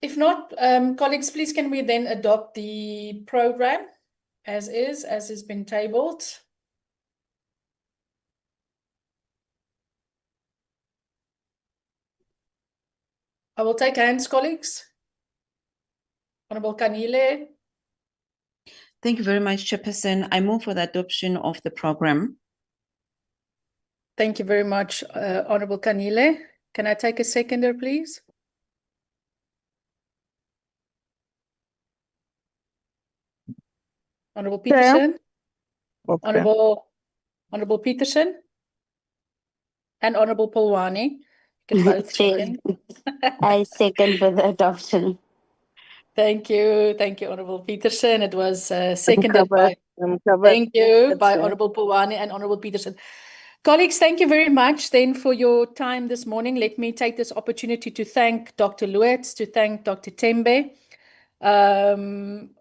[SPEAKER 2] If not, colleagues, please can we then adopt the program as has been tabled? I will take hands, colleagues. Honourable Kanile.
[SPEAKER 13] Thank you very much, Chairperson. I move for the adoption of the program.
[SPEAKER 2] Thank you very much, Honourable Kanile. Can I take a seconder, please? Honourable Peterson.
[SPEAKER 5] Okay.
[SPEAKER 2] Honourable Peterson. And Honourable Polwani. You can both second.
[SPEAKER 12] I second for the adoption.
[SPEAKER 2] Thank you, Honourable Peterson. It was seconded by.
[SPEAKER 5] Covered.
[SPEAKER 2] Thank you,
[SPEAKER 5] That's
[SPEAKER 2] by
[SPEAKER 5] it.
[SPEAKER 2] Honourable Polwani and Honourable Peterson. Colleagues, thank you very much then for your time this morning. Let me take this opportunity to thank Dr. Luetz, to thank Dr. Tembe.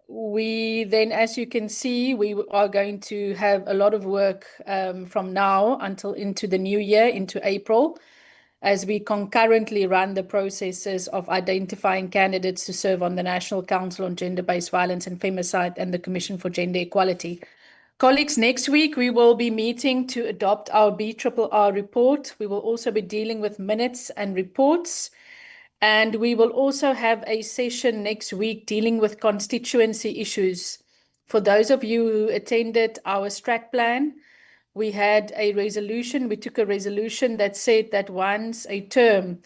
[SPEAKER 2] We then, as you can see, we are going to have a lot of work from now until into the new year, into April, as we concurrently run the processes of identifying candidates to serve on the National Council on Gender-Based Violence and Femicide and the Commission for Gender Equality. Colleagues, next week we will be meeting to adopt our BRRR report. We will also be dealing with minutes and reports. And we will also have a session next week dealing with constituency issues. For those of you who attended our strat plan, we had a resolution. We took a resolution that said that once a term,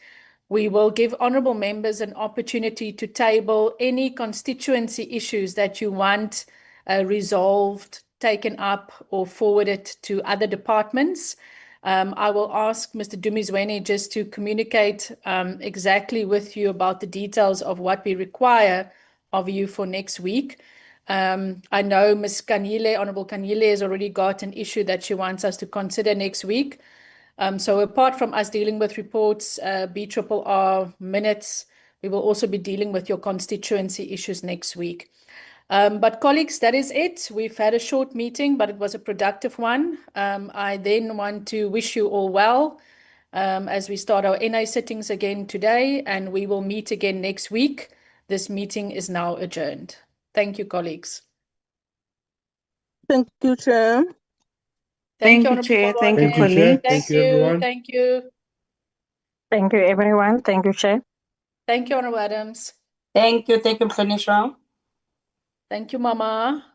[SPEAKER 2] we will give honourable members an opportunity to table any constituency issues that you want resolved, taken up, or forwarded to other departments. I will ask Mr. Dumizweni just to communicate exactly with you about the details of what we require of you for next week. I know Ms. Kanile, Honourable Kanile, has already got an issue that she wants us to consider next week. So apart from us dealing with reports, BRRR minutes, we will also be dealing with your constituency issues next week. But colleagues, that is it. We've had a short meeting, but it was a productive one. I then want to wish you all well as we start our NA sittings again today, and we will meet again next week. This meeting is now adjourned. Thank you, colleagues.
[SPEAKER 5] Thank you, Chair.
[SPEAKER 10] Thank you,
[SPEAKER 2] Honourable
[SPEAKER 10] Chair. Thank you,
[SPEAKER 8] Thank you,
[SPEAKER 2] Polwani.
[SPEAKER 8] Chair.
[SPEAKER 10] colleagues.
[SPEAKER 8] Thank you, everyone.
[SPEAKER 2] Thank you.
[SPEAKER 14] Thank you, everyone. Thank you, Chair.
[SPEAKER 2] Thank you, Honourable Adams.
[SPEAKER 14] Thank you, Mr.
[SPEAKER 2] Thank you, Mama.